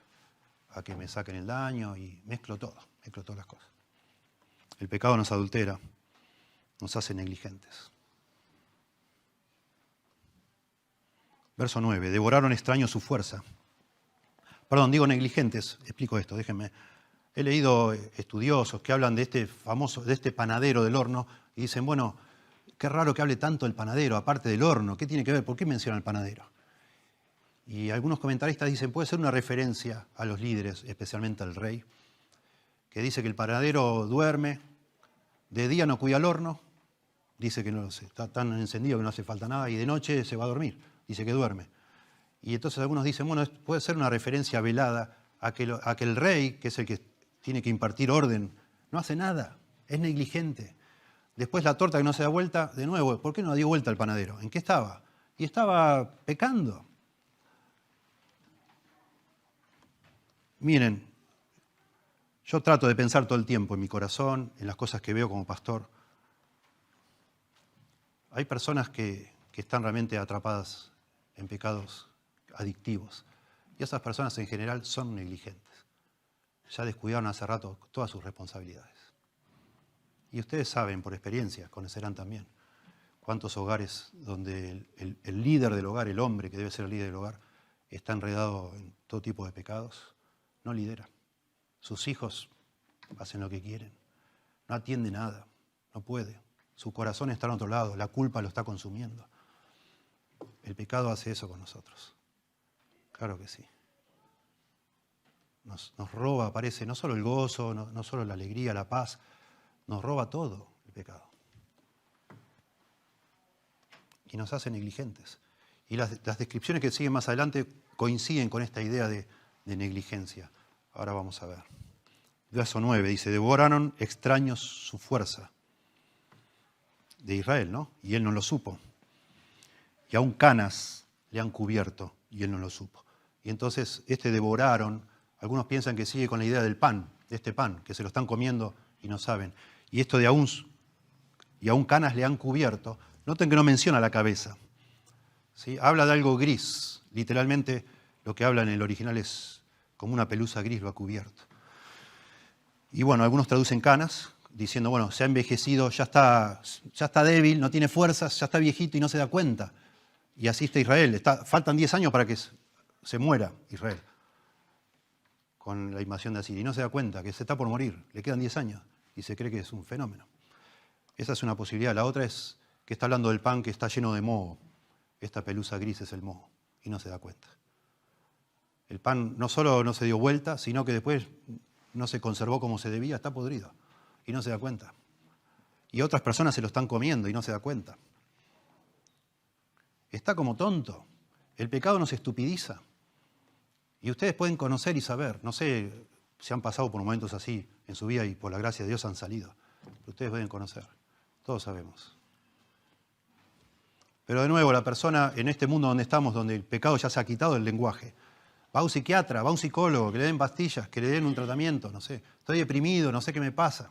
a que me saquen el daño y mezclo todas las cosas. El pecado nos adultera, nos hace negligentes. Verso 9, devoraron extraños su fuerza. Perdón, digo negligentes, explico esto, déjenme. He leído estudiosos que hablan de este panadero del horno y dicen, bueno, qué raro que hable tanto el panadero, aparte del horno, ¿qué tiene que ver? ¿Por qué menciona el panadero? Y algunos comentaristas dicen, puede ser una referencia a los líderes, especialmente al rey, que dice que el panadero duerme, de día no cuida el horno, dice que no está tan encendido que no hace falta nada, y de noche se va a dormir, dice que duerme. Y entonces algunos dicen, bueno, puede ser una referencia velada a que el rey, que es el que tiene que impartir orden, no hace nada, es negligente. Después la torta que no se da vuelta, de nuevo, ¿por qué no dio vuelta el panadero? ¿En qué estaba? Y estaba pecando. Miren, yo trato de pensar todo el tiempo en mi corazón, en las cosas que veo como pastor. Hay personas que están realmente atrapadas en pecados adictivos. Y esas personas en general son negligentes. Ya descuidaron hace rato todas sus responsabilidades. Y ustedes saben por experiencia, conocerán también, cuántos hogares donde el líder del hogar, el hombre que debe ser el líder del hogar, está enredado en todo tipo de pecados, no lidera. Sus hijos hacen lo que quieren, no atiende nada, no puede. Su corazón está en otro lado, la culpa lo está consumiendo. El pecado hace eso con nosotros. Claro que sí. Nos roba, parece, no solo el gozo, no solo la alegría, la paz, nos roba todo el pecado. Y nos hace negligentes. Y las descripciones que siguen más adelante coinciden con esta idea de negligencia. Ahora vamos a ver. Verso 9 dice, devoraron extraños su fuerza. De Israel, ¿no? Y él no lo supo. Y aún canas le han cubierto y él no lo supo. Y entonces devoraron, algunos piensan que sigue con la idea del pan, de este pan, que se lo están comiendo y no saben. Y esto de aún canas le han cubierto, noten que no menciona la cabeza. ¿Sí? Habla de algo gris, literalmente lo que habla en el original es como una pelusa gris lo ha cubierto. Y bueno, algunos traducen canas, diciendo, bueno, se ha envejecido, ya está débil, no tiene fuerzas, ya está viejito y no se da cuenta. Y así está Israel. Faltan 10 años para que se muera Israel con la invasión de Asiria. Y no se da cuenta que se está por morir. Le quedan 10 años y se cree que es un fenómeno. Esa es una posibilidad. La otra es que está hablando del pan que está lleno de moho. Esta pelusa gris es el moho y no se da cuenta. El pan no solo no se dio vuelta, sino que después no se conservó como se debía, está podrido. Y no se da cuenta. Y otras personas se lo están comiendo y no se da cuenta. Está como tonto. El pecado nos estupidiza. Y ustedes pueden conocer y saber. No sé si han pasado por momentos así en su vida y por la gracia de Dios han salido. Pero ustedes pueden conocer. Todos sabemos. Pero de nuevo, la persona en este mundo donde estamos, donde el pecado ya se ha quitado del lenguaje, va a un psiquiatra, va a un psicólogo, que le den pastillas, que le den un tratamiento, no sé. Estoy deprimido, no sé qué me pasa.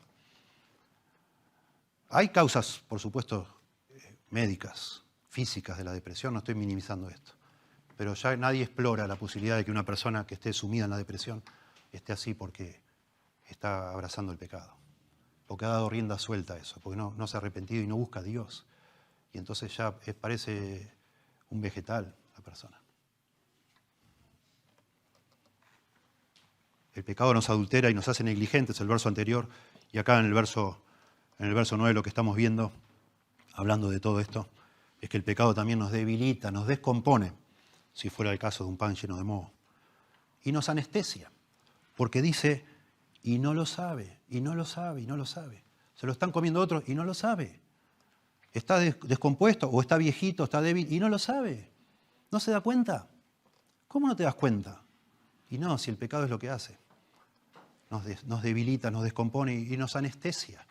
Hay causas, por supuesto, médicas, físicas de la depresión, no estoy minimizando esto. Pero ya nadie explora la posibilidad de que una persona que esté sumida en la depresión esté así porque está abrazando el pecado. Porque ha dado rienda suelta a eso, porque no se ha arrepentido y no busca a Dios. Y entonces ya parece un vegetal la persona. El pecado nos adultera y nos hace negligentes, el verso anterior, y acá en el verso 9 lo que estamos viendo, hablando de todo esto, es que el pecado también nos debilita, nos descompone, si fuera el caso de un pan lleno de moho, y nos anestesia, porque dice, y no lo sabe, y no lo sabe, y no lo sabe. Se lo están comiendo otros y no lo sabe. Está descompuesto, o está viejito, está débil, y no lo sabe. ¿No se da cuenta? ¿Cómo no te das cuenta? Y no, si el pecado es lo que hace. Nos debilita, nos descompone y nos anestesia.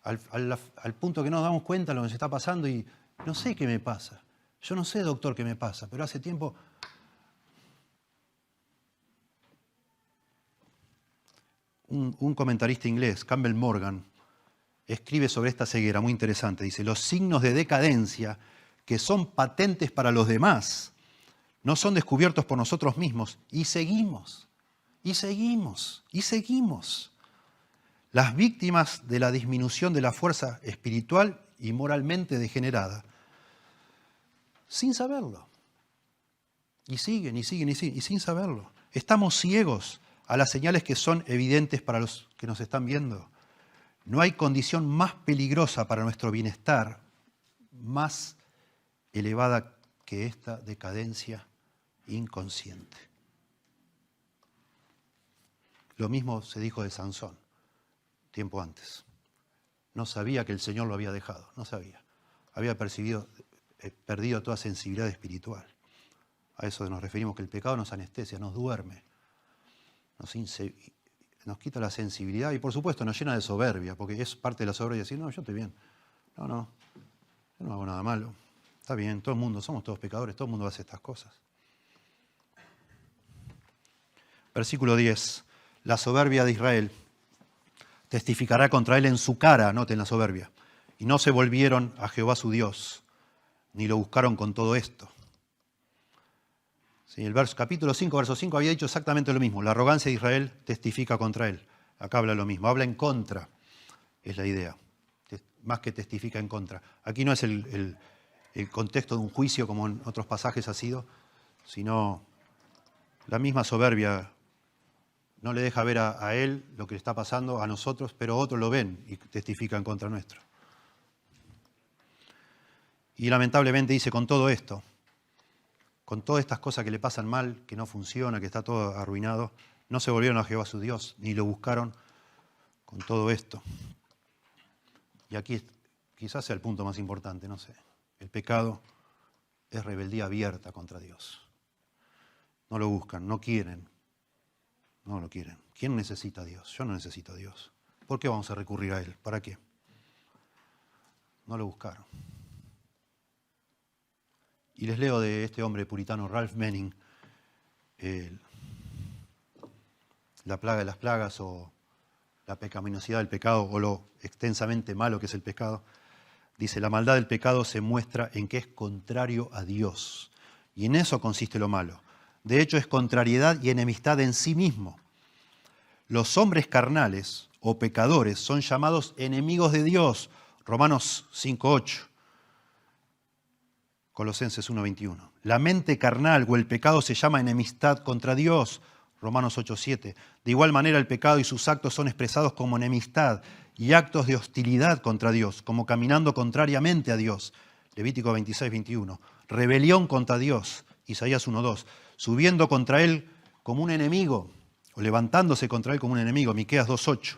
Al punto que no nos damos cuenta de lo que nos está pasando y no sé qué me pasa. Yo no sé, doctor, qué me pasa, pero hace tiempo... Un comentarista inglés, Campbell Morgan, escribe sobre esta ceguera muy interesante. Dice, los signos de decadencia que son patentes para los demás no son descubiertos por nosotros mismos y seguimos, y seguimos, y seguimos. Las víctimas de la disminución de la fuerza espiritual y moralmente degenerada, sin saberlo. Y siguen, y siguen, y siguen, y sin saberlo. Estamos ciegos a las señales que son evidentes para los que nos están viendo. No hay condición más peligrosa para nuestro bienestar, más elevada que esta decadencia inconsciente. Lo mismo se dijo de Sansón, tiempo antes. No sabía que el Señor lo había dejado, no sabía. Había perdido toda sensibilidad espiritual. A eso nos referimos, que el pecado nos anestesia, nos duerme, nos quita la sensibilidad y por supuesto nos llena de soberbia, porque es parte de la soberbia decir, no, yo estoy bien, yo no hago nada malo, está bien, todo el mundo, somos todos pecadores, todo el mundo hace estas cosas. Versículo 10, la soberbia de Israel testificará contra él en su cara, noten la soberbia, y no se volvieron a Jehová su Dios, ni lo buscaron con todo esto. Sí, capítulo 5, verso 5 había dicho exactamente lo mismo. La arrogancia de Israel testifica contra él. Acá habla lo mismo. Habla en contra, es la idea. Más que testifica en contra. Aquí no es el contexto de un juicio como en otros pasajes ha sido, sino la misma soberbia. No le deja ver a él lo que le está pasando, a nosotros, pero otros lo ven y testifican contra nuestro. Y lamentablemente dice, con todo esto, con todas estas cosas que le pasan mal, que no funciona, que está todo arruinado, no se volvieron a Jehová su Dios, ni lo buscaron con todo esto. Y aquí quizás sea el punto más importante, no sé. El pecado es rebeldía abierta contra Dios. No lo buscan, no quieren. No lo quieren. ¿Quién necesita a Dios? Yo no necesito a Dios. ¿Por qué vamos a recurrir a Él? ¿Para qué? No lo buscaron. Y les leo de este hombre puritano, Ralph Manning, La plaga de las plagas o la pecaminosidad del pecado o lo extensamente malo que es el pecado. Dice, la maldad del pecado se muestra en que es contrario a Dios. Y en eso consiste lo malo. De hecho, es contrariedad y enemistad en sí mismo. Los hombres carnales o pecadores son llamados enemigos de Dios. Romanos 5:8. Colosenses 1:21. La mente carnal o el pecado se llama enemistad contra Dios. Romanos 8:7. De igual manera el pecado y sus actos son expresados como enemistad y actos de hostilidad contra Dios, como caminando contrariamente a Dios. Levítico 26:21. Rebelión contra Dios. Isaías 1:2. Subiendo contra Él como un enemigo, o levantándose contra Él como un enemigo. Miqueas 2:8.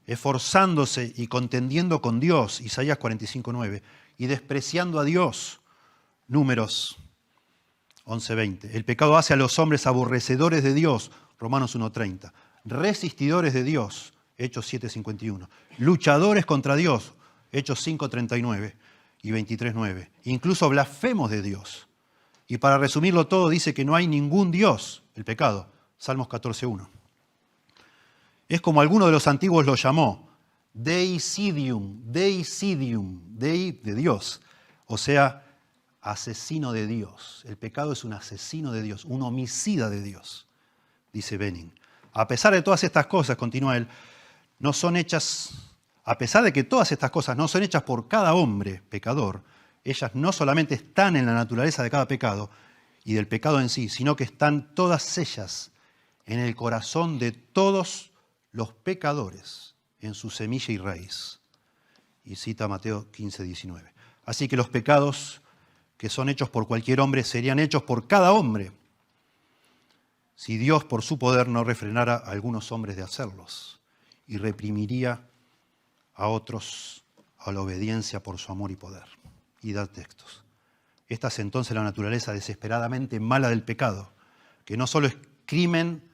Esforzándose y contendiendo con Dios. Isaías 45:9. Y despreciando a Dios. Números 11:20. El pecado hace a los hombres aborrecedores de Dios, Romanos 1:30. Resistidores de Dios, Hechos 7:51. Luchadores contra Dios, Hechos 5:39 y 23:9. Incluso blasfemos de Dios. Y para resumirlo todo, dice que no hay ningún Dios, el pecado, Salmos 14:1. Es como alguno de los antiguos lo llamó, deicidium, dei de Dios, o sea, asesino de Dios. El pecado es un asesino de Dios, un homicida de Dios, dice Benning. A pesar de todas estas cosas, continúa él, no son hechas, a pesar de que todas estas cosas no son hechas por cada hombre pecador, ellas no solamente están en la naturaleza de cada pecado y del pecado en sí, sino que están todas ellas en el corazón de todos los pecadores, en su semilla y raíz. Y cita Mateo 15:19. Así que los pecados que son hechos por cualquier hombre, serían hechos por cada hombre, si Dios por su poder no refrenara a algunos hombres de hacerlos y reprimiría a otros a la obediencia por su amor y poder. Y da textos. Esta es entonces la naturaleza desesperadamente mala del pecado, que no solo es crimen,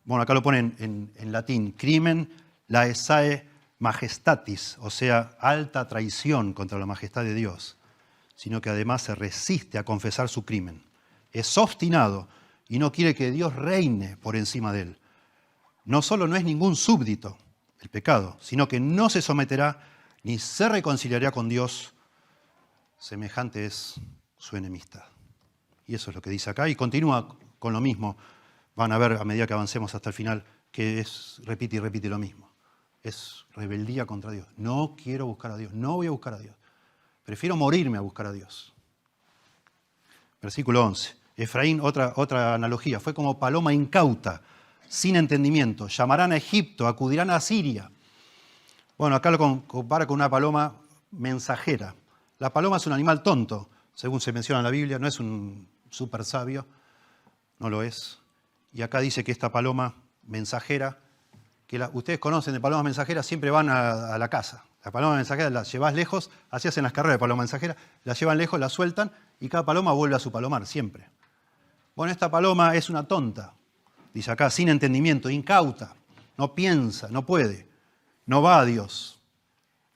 bueno, acá lo ponen en latín, crimen laesae majestatis, o sea, alta traición contra la majestad de Dios, sino que además se resiste a confesar su crimen. Es obstinado y no quiere que Dios reine por encima de él. No solo no es ningún súbdito el pecado, sino que no se someterá ni se reconciliará con Dios. Semejante es su enemistad. Y eso es lo que dice acá. Y continúa con lo mismo. Van a ver a medida que avancemos hasta el final que repite y repite lo mismo. Es rebeldía contra Dios. No quiero buscar a Dios. No voy a buscar a Dios. Prefiero morirme a buscar a Dios. Versículo 11. Efraín, otra analogía, fue como paloma incauta, sin entendimiento. Llamarán a Egipto, acudirán a Asiria. Bueno, acá lo compara con una paloma mensajera. La paloma es un animal tonto, según se menciona en la Biblia, no es un súper sabio, no lo es. Y acá dice que esta paloma mensajera, ustedes conocen de palomas mensajeras, siempre van a la casa. La paloma mensajera la llevas lejos, así hacen las carreras de paloma mensajera, la llevan lejos, la sueltan y cada paloma vuelve a su palomar, siempre. Bueno, esta paloma es una tonta, dice acá, sin entendimiento, incauta, no piensa, no puede, no va a Dios,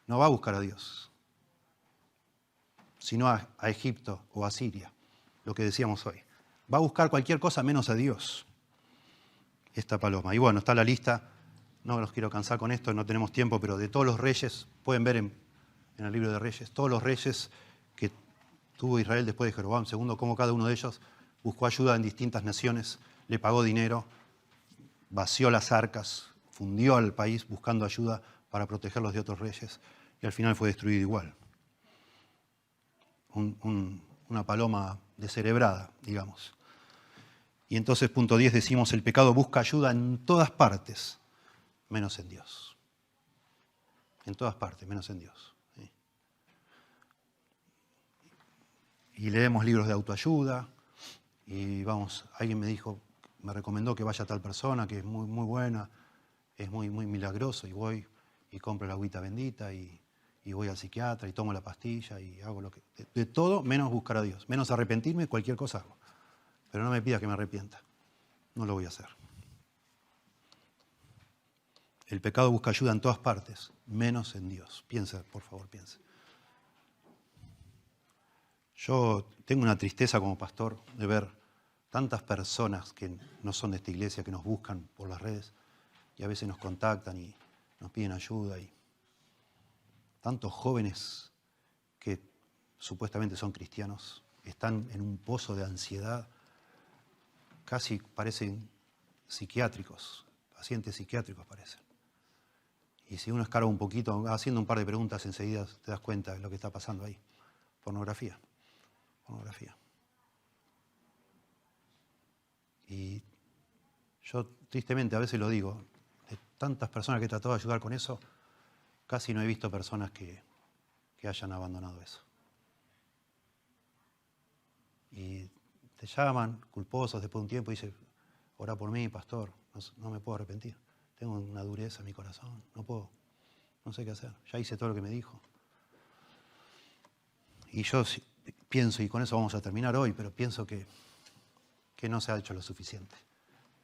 no va a buscar a Dios, sino a Egipto o a Siria, lo que decíamos hoy. Va a buscar cualquier cosa menos a Dios, esta paloma. Y bueno, está la lista. No los quiero cansar con esto, no tenemos tiempo, pero de todos los reyes, pueden ver en el libro de Reyes, todos los reyes que tuvo Israel después de Jeroboam II, cómo cada uno de ellos buscó ayuda en distintas naciones, le pagó dinero, vació las arcas, fundió al país buscando ayuda para protegerlos de otros reyes y al final fue destruido igual. Una paloma descerebrada, digamos. Y entonces, punto 10, decimos, el pecado busca ayuda en todas partes, menos en Dios. En todas partes, menos en Dios. ¿Sí? Y leemos libros de autoayuda, y vamos, alguien me recomendó que vaya a tal persona, que es muy, muy buena, es muy, muy milagroso, y voy y compro la agüita bendita, y voy al psiquiatra, y tomo la pastilla, y hago lo que... De todo, menos buscar a Dios, menos arrepentirme, cualquier cosa hago. Pero no me pida que me arrepienta, no lo voy a hacer. El pecado busca ayuda en todas partes, menos en Dios. Piensa, por favor, piensa. Yo tengo una tristeza como pastor de ver tantas personas que no son de esta iglesia, que nos buscan por las redes y a veces nos contactan y nos piden ayuda. Y tantos jóvenes que supuestamente son cristianos están en un pozo de ansiedad, casi parecen psiquiátricos, pacientes psiquiátricos parecen. Y si uno escarba un poquito, haciendo un par de preguntas, enseguida te das cuenta de lo que está pasando ahí. Pornografía. Y yo tristemente a veces lo digo, de tantas personas que he tratado de ayudar con eso, casi no he visto personas que hayan abandonado eso. Y te llaman culposos después de un tiempo y dicen, ora por mí, pastor, no me puedo arrepentir. Tengo una dureza en mi corazón, no sé qué hacer. Ya hice todo lo que me dijo. Y yo pienso, y con eso vamos a terminar hoy, pero pienso que no se ha hecho lo suficiente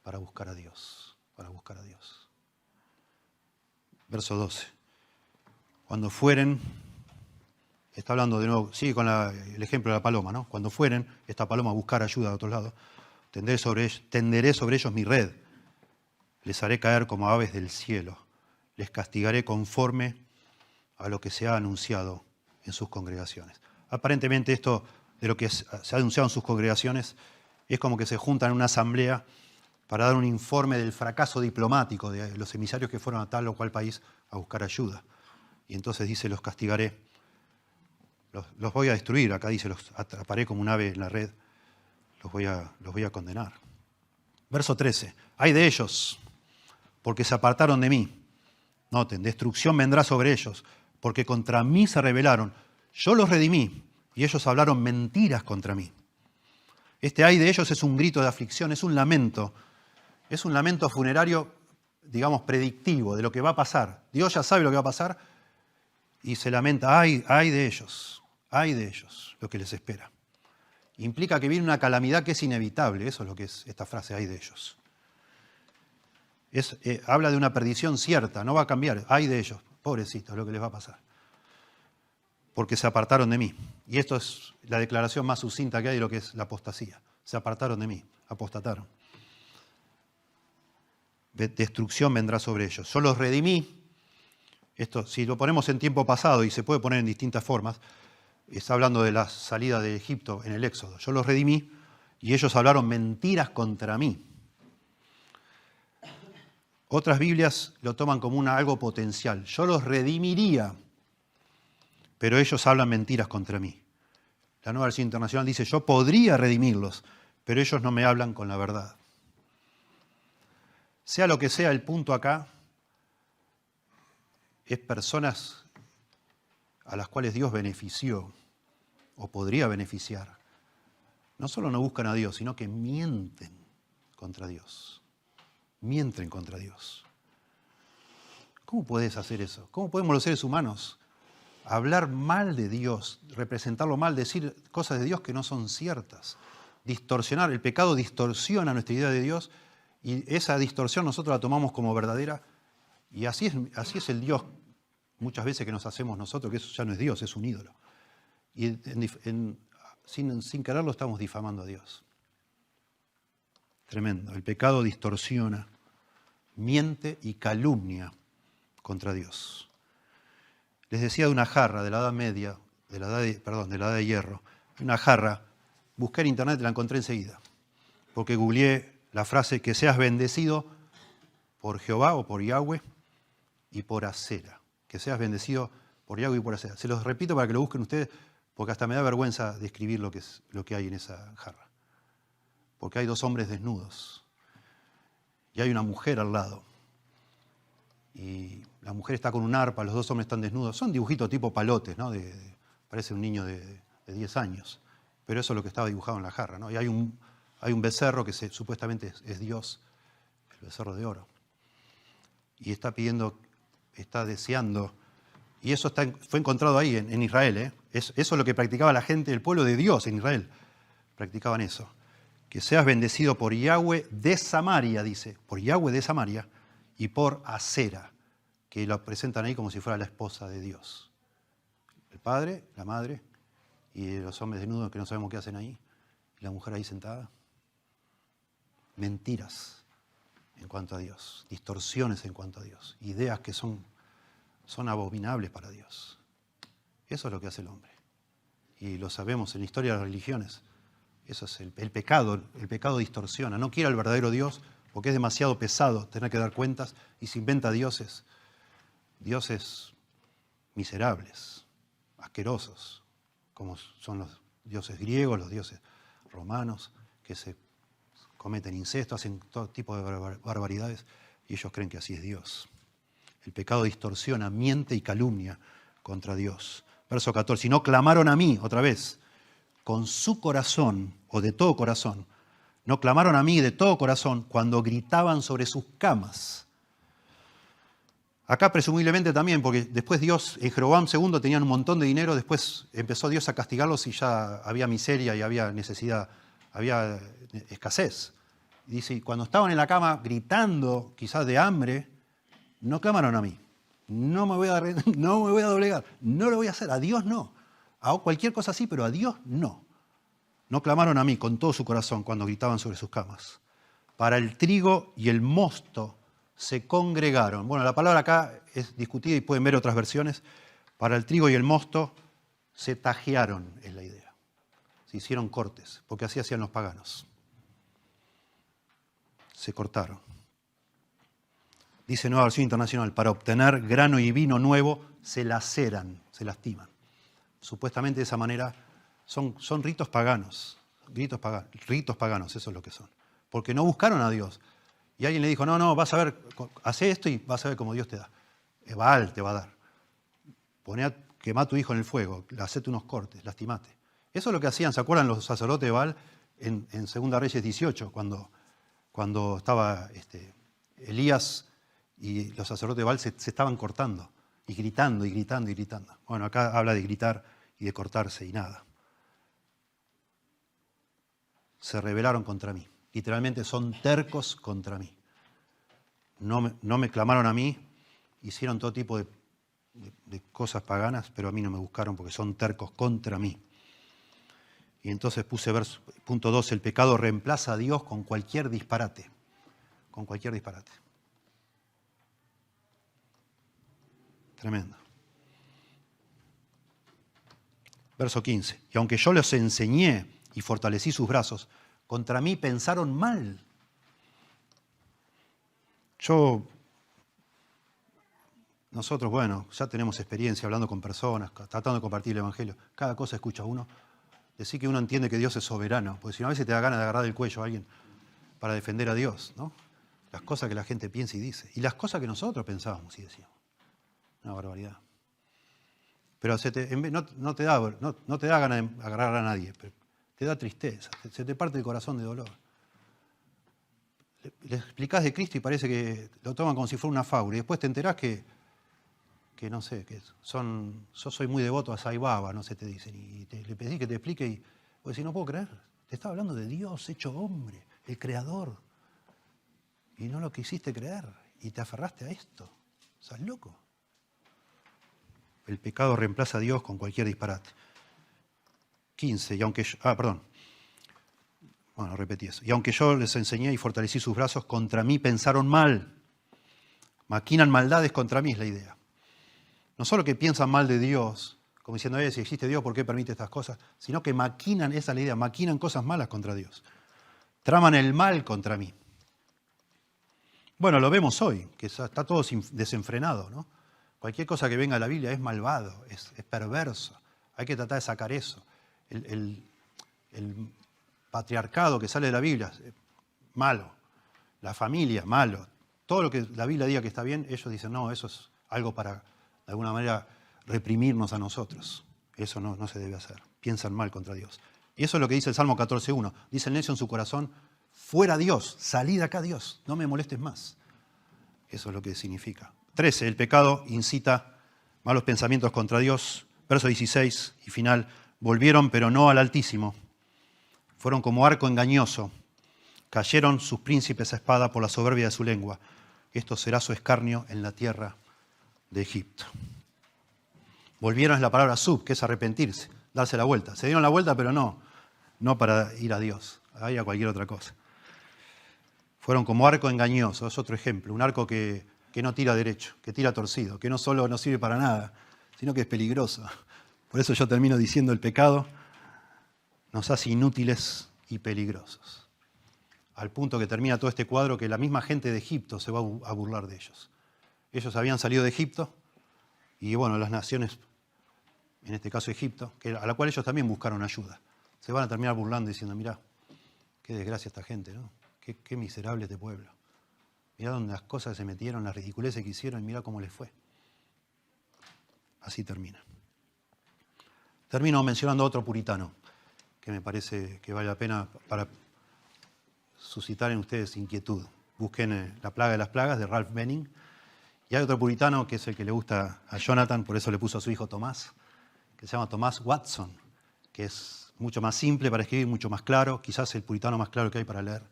para buscar a Dios, Verso 12. Cuando fueren, está hablando de nuevo, sigue con el ejemplo de la paloma, ¿no? Cuando fueren, esta paloma a buscar ayuda de otro lado, tenderé sobre ellos mi red, les haré caer como aves del cielo, les castigaré conforme a lo que se ha anunciado en sus congregaciones. Aparentemente esto de lo que se ha anunciado en sus congregaciones es como que se juntan en una asamblea para dar un informe del fracaso diplomático de los emisarios que fueron a tal o cual país a buscar ayuda. Y entonces dice, los castigaré, los voy a destruir, acá dice, los atraparé como un ave en la red, los voy a condenar. Verso 13, ay de ellos, porque se apartaron de mí. Noten, destrucción vendrá sobre ellos, porque contra mí se rebelaron. Yo los redimí y ellos hablaron mentiras contra mí. Este ay de ellos es un grito de aflicción, es un lamento funerario, digamos, predictivo de lo que va a pasar. Dios ya sabe lo que va a pasar y se lamenta, ay de ellos, lo que les espera. Implica que viene una calamidad que es inevitable, eso es lo que es esta frase, ay de ellos. Habla de una perdición cierta, no va a cambiar, ay de ellos, pobrecitos, lo que les va a pasar. Porque se apartaron de mí. Y esto es la declaración más sucinta que hay de lo que es la apostasía. Se apartaron de mí, apostataron. Destrucción vendrá sobre ellos. Yo los redimí. Esto, si lo ponemos en tiempo pasado, y se puede poner en distintas formas, está hablando de la salida de Egipto en el Éxodo. Yo los redimí y ellos hablaron mentiras contra mí. Otras Biblias lo toman como algo potencial. Yo los redimiría, pero ellos hablan mentiras contra mí. La Nueva Versión Internacional dice, yo podría redimirlos, pero ellos no me hablan con la verdad. Sea lo que sea el punto acá, es personas a las cuales Dios benefició o podría beneficiar. No solo no buscan a Dios, sino que mienten contra Dios. Mienten contra Dios. ¿Cómo puedes hacer eso? ¿Cómo podemos los seres humanos hablar mal de Dios, representarlo mal, decir cosas de Dios que no son ciertas? Distorsionar, el pecado distorsiona nuestra idea de Dios y esa distorsión nosotros la tomamos como verdadera y así es el Dios muchas veces que nos hacemos nosotros, que eso ya no es Dios, es un ídolo. Y sin quererlo estamos difamando a Dios. Tremendo. El pecado distorsiona, miente y calumnia contra Dios. Les decía de una jarra de la Edad Media, de la Edad de Hierro. Una jarra, busqué en internet y la encontré enseguida. porque googleé la frase que seas bendecido por Jehová o por Yahweh y por Asera. Que seas bendecido por Yahweh y por Asera. Se los repito para que lo busquen ustedes, porque hasta me da vergüenza describir lo que hay en esa jarra. Porque hay 2 hombres desnudos y hay una mujer al lado. Y la mujer está con un arpa, los 2 hombres están desnudos. Son dibujitos tipo palotes, ¿no? Parece un niño de 10 años. Pero eso es lo que estaba dibujado en la jarra, ¿no? Y hay un becerro que supuestamente es Dios, el becerro de oro. Y está pidiendo, está deseando. Y eso fue encontrado ahí en Israel, ¿eh? Eso es lo que practicaba la gente, el pueblo de Dios en Israel. Practicaban eso. Que seas bendecido por Yahweh de Samaria, dice. Por Yahweh de Samaria y por Asera, que lo presentan ahí como si fuera la esposa de Dios. El padre, la madre y los hombres desnudos que no sabemos qué hacen ahí. Y la mujer ahí sentada. Mentiras en cuanto a Dios, distorsiones en cuanto a Dios, ideas que son abominables para Dios. Eso es lo que hace el hombre. Y lo sabemos en la historia de las religiones. Eso es el pecado. El pecado distorsiona. No quiere al verdadero Dios porque es demasiado pesado tener que dar cuentas y se inventa dioses miserables, asquerosos, como son los dioses griegos, los dioses romanos, que se cometen incesto, hacen todo tipo de barbaridades y ellos creen que así es Dios. El pecado distorsiona, miente y calumnia contra Dios. Verso 14, y no clamaron a mí, otra vez, con su corazón o de todo corazón, no clamaron a mí de todo corazón cuando gritaban sobre sus camas. Acá presumiblemente también, porque después Dios, en Jeroboam II tenían un montón de dinero, después empezó Dios a castigarlos y ya había miseria y había necesidad, había escasez. Y dice, cuando estaban en la cama gritando, quizás de hambre, no clamaron a mí. No me voy a doblegar, no lo voy a hacer, a Dios no. Hago cualquier cosa así, pero a Dios no. No clamaron a mí con todo su corazón cuando gritaban sobre sus camas. Para el trigo y el mosto se congregaron. Bueno, la palabra acá es discutida y pueden ver otras versiones. Para el trigo y el mosto se tajearon, es la idea. Se hicieron cortes, porque así hacían los paganos. Se cortaron. Dice Nueva Versión Internacional, para obtener grano y vino nuevo se laceran, se lastiman. Supuestamente de esa manera son ritos paganos, ritos paganos, eso es lo que son. Porque no buscaron a Dios. Y alguien le dijo, no, vas a ver, haz esto y vas a ver cómo Dios te da. Baal te va a dar. Quemá a tu hijo en el fuego, hacete unos cortes, lastimate. Eso es lo que hacían, ¿se acuerdan los sacerdotes de Baal en 2 Reyes 18, cuando estaba Elías y los sacerdotes de Baal se estaban cortando y gritando y gritando y gritando? Bueno, acá habla de gritar y de cortarse y nada. Se rebelaron contra mí. Literalmente son tercos contra mí. No me clamaron a mí, hicieron todo tipo de cosas paganas, pero a mí no me buscaron porque son tercos contra mí. Y entonces puse punto 2, el pecado reemplaza a Dios con cualquier disparate. Con cualquier disparate. Tremendo. Verso 15. Y aunque yo les enseñé y fortalecí sus brazos, contra mí pensaron mal. Nosotros, bueno, ya tenemos experiencia hablando con personas, tratando de compartir el Evangelio. Cada cosa escucha uno. Decir que uno entiende que Dios es soberano, porque si no a veces te da ganas de agarrar el cuello a alguien para defender a Dios, ¿no? Las cosas que la gente piensa y dice. Y las cosas que nosotros pensábamos y decíamos. Una barbaridad. Pero no te da ganas de agarrar a nadie, pero te da tristeza, se te parte el corazón de dolor. Le explicás de Cristo y parece que lo toman como si fuera una fábula. Y después te enterás que no sé, yo soy muy devoto a Sai Baba, no sé, te dicen. Y le pedís que te explique y vos decís, no puedo creer. Te estaba hablando de Dios hecho hombre, el creador. Y no lo quisiste creer. Y te aferraste a esto. ¿Estás loco? El pecado reemplaza a Dios con cualquier disparate. 15, y aunque repetí eso. Y aunque yo les enseñé y fortalecí sus brazos, contra mí pensaron mal. Maquinan maldades contra mí, es la idea. No solo que piensan mal de Dios, como diciendo, si existe Dios, ¿por qué permite estas cosas? Sino que maquinan, esa es la idea, maquinan cosas malas contra Dios. traman el mal contra mí. Bueno, lo vemos hoy, que está todo desenfrenado, ¿no? Cualquier cosa que venga a la Biblia es malvado, es perverso. Hay que tratar de sacar eso. El patriarcado que sale de la Biblia, malo. La familia, malo. Todo lo que la Biblia diga que está bien, ellos dicen, no, eso es algo para, de alguna manera, reprimirnos a nosotros. Eso no se debe hacer. Piensan mal contra Dios. Y eso es lo que dice el Salmo 14.1. Dice el necio en su corazón, fuera Dios, salí de acá Dios, no me molestes más. Eso es lo que significa. 13, el pecado incita malos pensamientos contra Dios. Verso 16 y final, volvieron pero no al Altísimo. Fueron como arco engañoso. Cayeron sus príncipes a espada por la soberbia de su lengua. Esto será su escarnio en la tierra de Egipto. Volvieron es la palabra sub, que es arrepentirse, darse la vuelta. Se dieron la vuelta, pero no para ir a Dios, a ir a cualquier otra cosa. Fueron como arco engañoso, es otro ejemplo. Un arco que no tira derecho, que tira torcido, que no solo no sirve para nada, sino que es peligroso. Por eso yo termino diciendo el pecado nos hace inútiles y peligrosos. Al punto que termina todo este cuadro que la misma gente de Egipto se va a burlar de ellos. Ellos habían salido de Egipto y bueno, las naciones, en este caso Egipto, a la cual ellos también buscaron ayuda. Se van a terminar burlando diciendo, mirá, qué desgracia esta gente, ¿no? Qué miserable este pueblo. Mirá dónde las cosas se metieron, las ridiculeces que hicieron y mirá cómo les fue. Así termina. Termino mencionando a otro puritano que me parece que vale la pena para suscitar en ustedes inquietud. Busquen La plaga de las plagas de Ralph Benning. Y hay otro puritano que es el que le gusta a Jonathan, por eso le puso a su hijo Tomás, que se llama Thomas Watson, que es mucho más simple para escribir, mucho más claro, quizás el puritano más claro que hay para leer.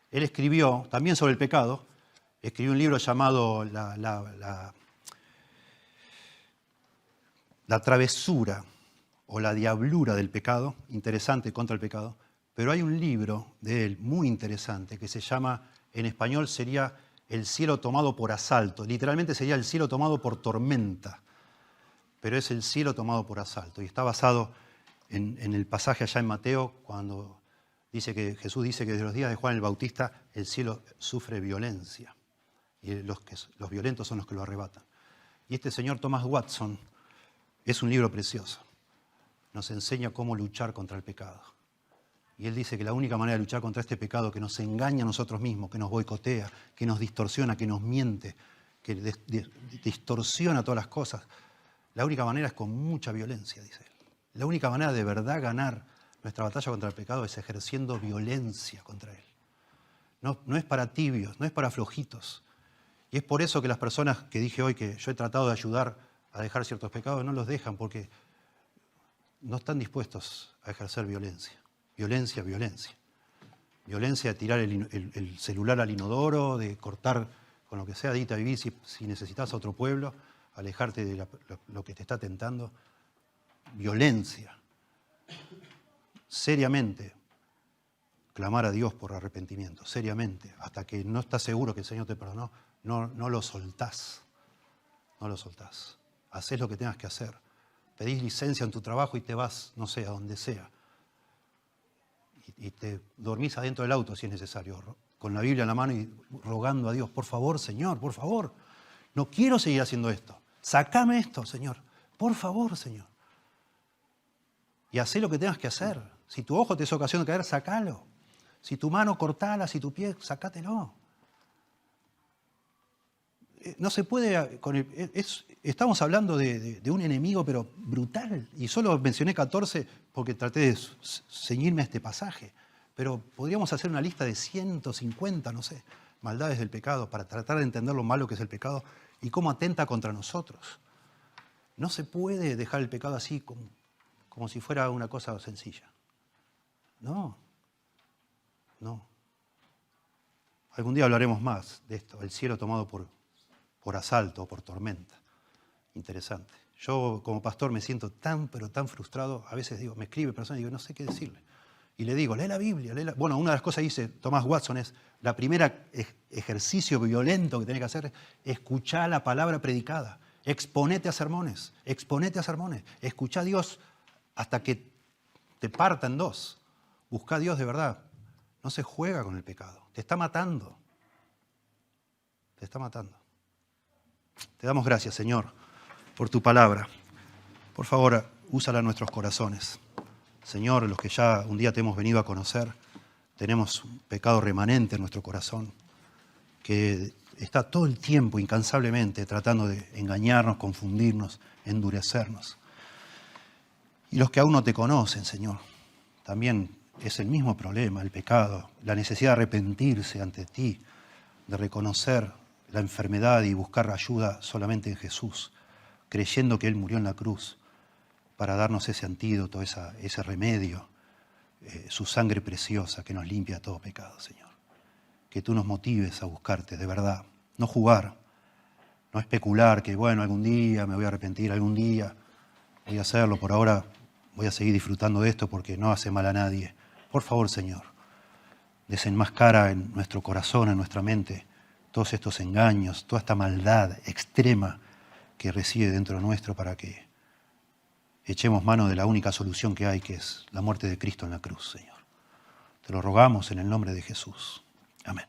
Él escribió, también sobre el pecado, escribió un libro llamado La travesura o la diablura del pecado, interesante contra el pecado, pero hay un libro de él muy interesante que se llama, en español sería El cielo tomado por asalto, literalmente sería el cielo tomado por tormenta, pero es el cielo tomado por asalto y está basado en el pasaje allá en Mateo cuando dice que Jesús dice que desde los días de Juan el Bautista el cielo sufre violencia y los violentos son los que lo arrebatan. Y este señor Thomas Watson es un libro precioso. Nos enseña cómo luchar contra el pecado. Y él dice que la única manera de luchar contra este pecado que nos engaña a nosotros mismos, que nos boicotea, que nos distorsiona, que nos miente, que distorsiona todas las cosas, la única manera es con mucha violencia, dice él. La única manera de verdad ganar nuestra batalla contra el pecado es ejerciendo violencia contra él. No es para tibios, no es para flojitos. Y es por eso que las personas que dije hoy que yo he tratado de ayudar a dejar ciertos pecados no los dejan, porque no están dispuestos a ejercer violencia. Violencia. Violencia de tirar el celular al inodoro, de cortar con lo que sea, de irte a vivir si necesitas a otro pueblo, alejarte de lo que te está tentando. Violencia. Seriamente clamar a Dios por arrepentimiento, seriamente, hasta que no estás seguro que el Señor te perdonó, no lo soltás. No lo soltás. Hacés lo que tengas que hacer. Pedís licencia en tu trabajo y te vas, no sé, a donde sea. Y te dormís adentro del auto si es necesario, con la Biblia en la mano y rogando a Dios, por favor, Señor, por favor, no quiero seguir haciendo esto. Sácame esto, Señor. Por favor, Señor. Y hacé lo que tengas que hacer. Si tu ojo te es ocasión de caer, sácalo. Si tu mano, cortala. Si tu pie, sácatelo. No se puede... estamos hablando de un enemigo, pero brutal. Y solo mencioné 14 porque traté de ceñirme a este pasaje. Pero podríamos hacer una lista de 150, no sé, maldades del pecado para tratar de entender lo malo que es el pecado y cómo atenta contra nosotros. No se puede dejar el pecado así como si fuera una cosa sencilla. No. Algún día hablaremos más de esto, el cielo tomado por asalto o por tormenta. Interesante. Yo como pastor me siento pero tan frustrado. A veces me escribe personas y digo, no sé qué decirle. Y le digo, lee la Biblia. Bueno, una de las cosas que dice Thomas Watson es, la primera ejercicio violento que tenés que hacer es escuchar la palabra predicada. Exponete a sermones. Escuchá a Dios hasta que te parta en dos. Buscá a Dios de verdad. No se juega con el pecado. Te está matando. Te está matando. Te damos gracias, Señor, por tu palabra. Por favor, úsala en nuestros corazones. Señor, los que ya un día te hemos venido a conocer, tenemos un pecado remanente en nuestro corazón, que está todo el tiempo, incansablemente, tratando de engañarnos, confundirnos, endurecernos. Y los que aún no te conocen, Señor, también es el mismo problema, el pecado, la necesidad de arrepentirse ante ti, de reconocer la enfermedad y buscar ayuda solamente en Jesús, creyendo que Él murió en la cruz para darnos ese antídoto, ese remedio, su sangre preciosa que nos limpia todo pecado, Señor. Que tú nos motives a buscarte, de verdad. No jugar, no especular que, bueno, algún día me voy a arrepentir, algún día voy a hacerlo, por ahora voy a seguir disfrutando de esto porque no hace mal a nadie. Por favor, Señor, desenmascara en nuestro corazón, en nuestra mente, todos estos engaños, toda esta maldad extrema que reside dentro nuestro para que echemos mano de la única solución que hay, que es la muerte de Cristo en la cruz, Señor. Te lo rogamos en el nombre de Jesús. Amén.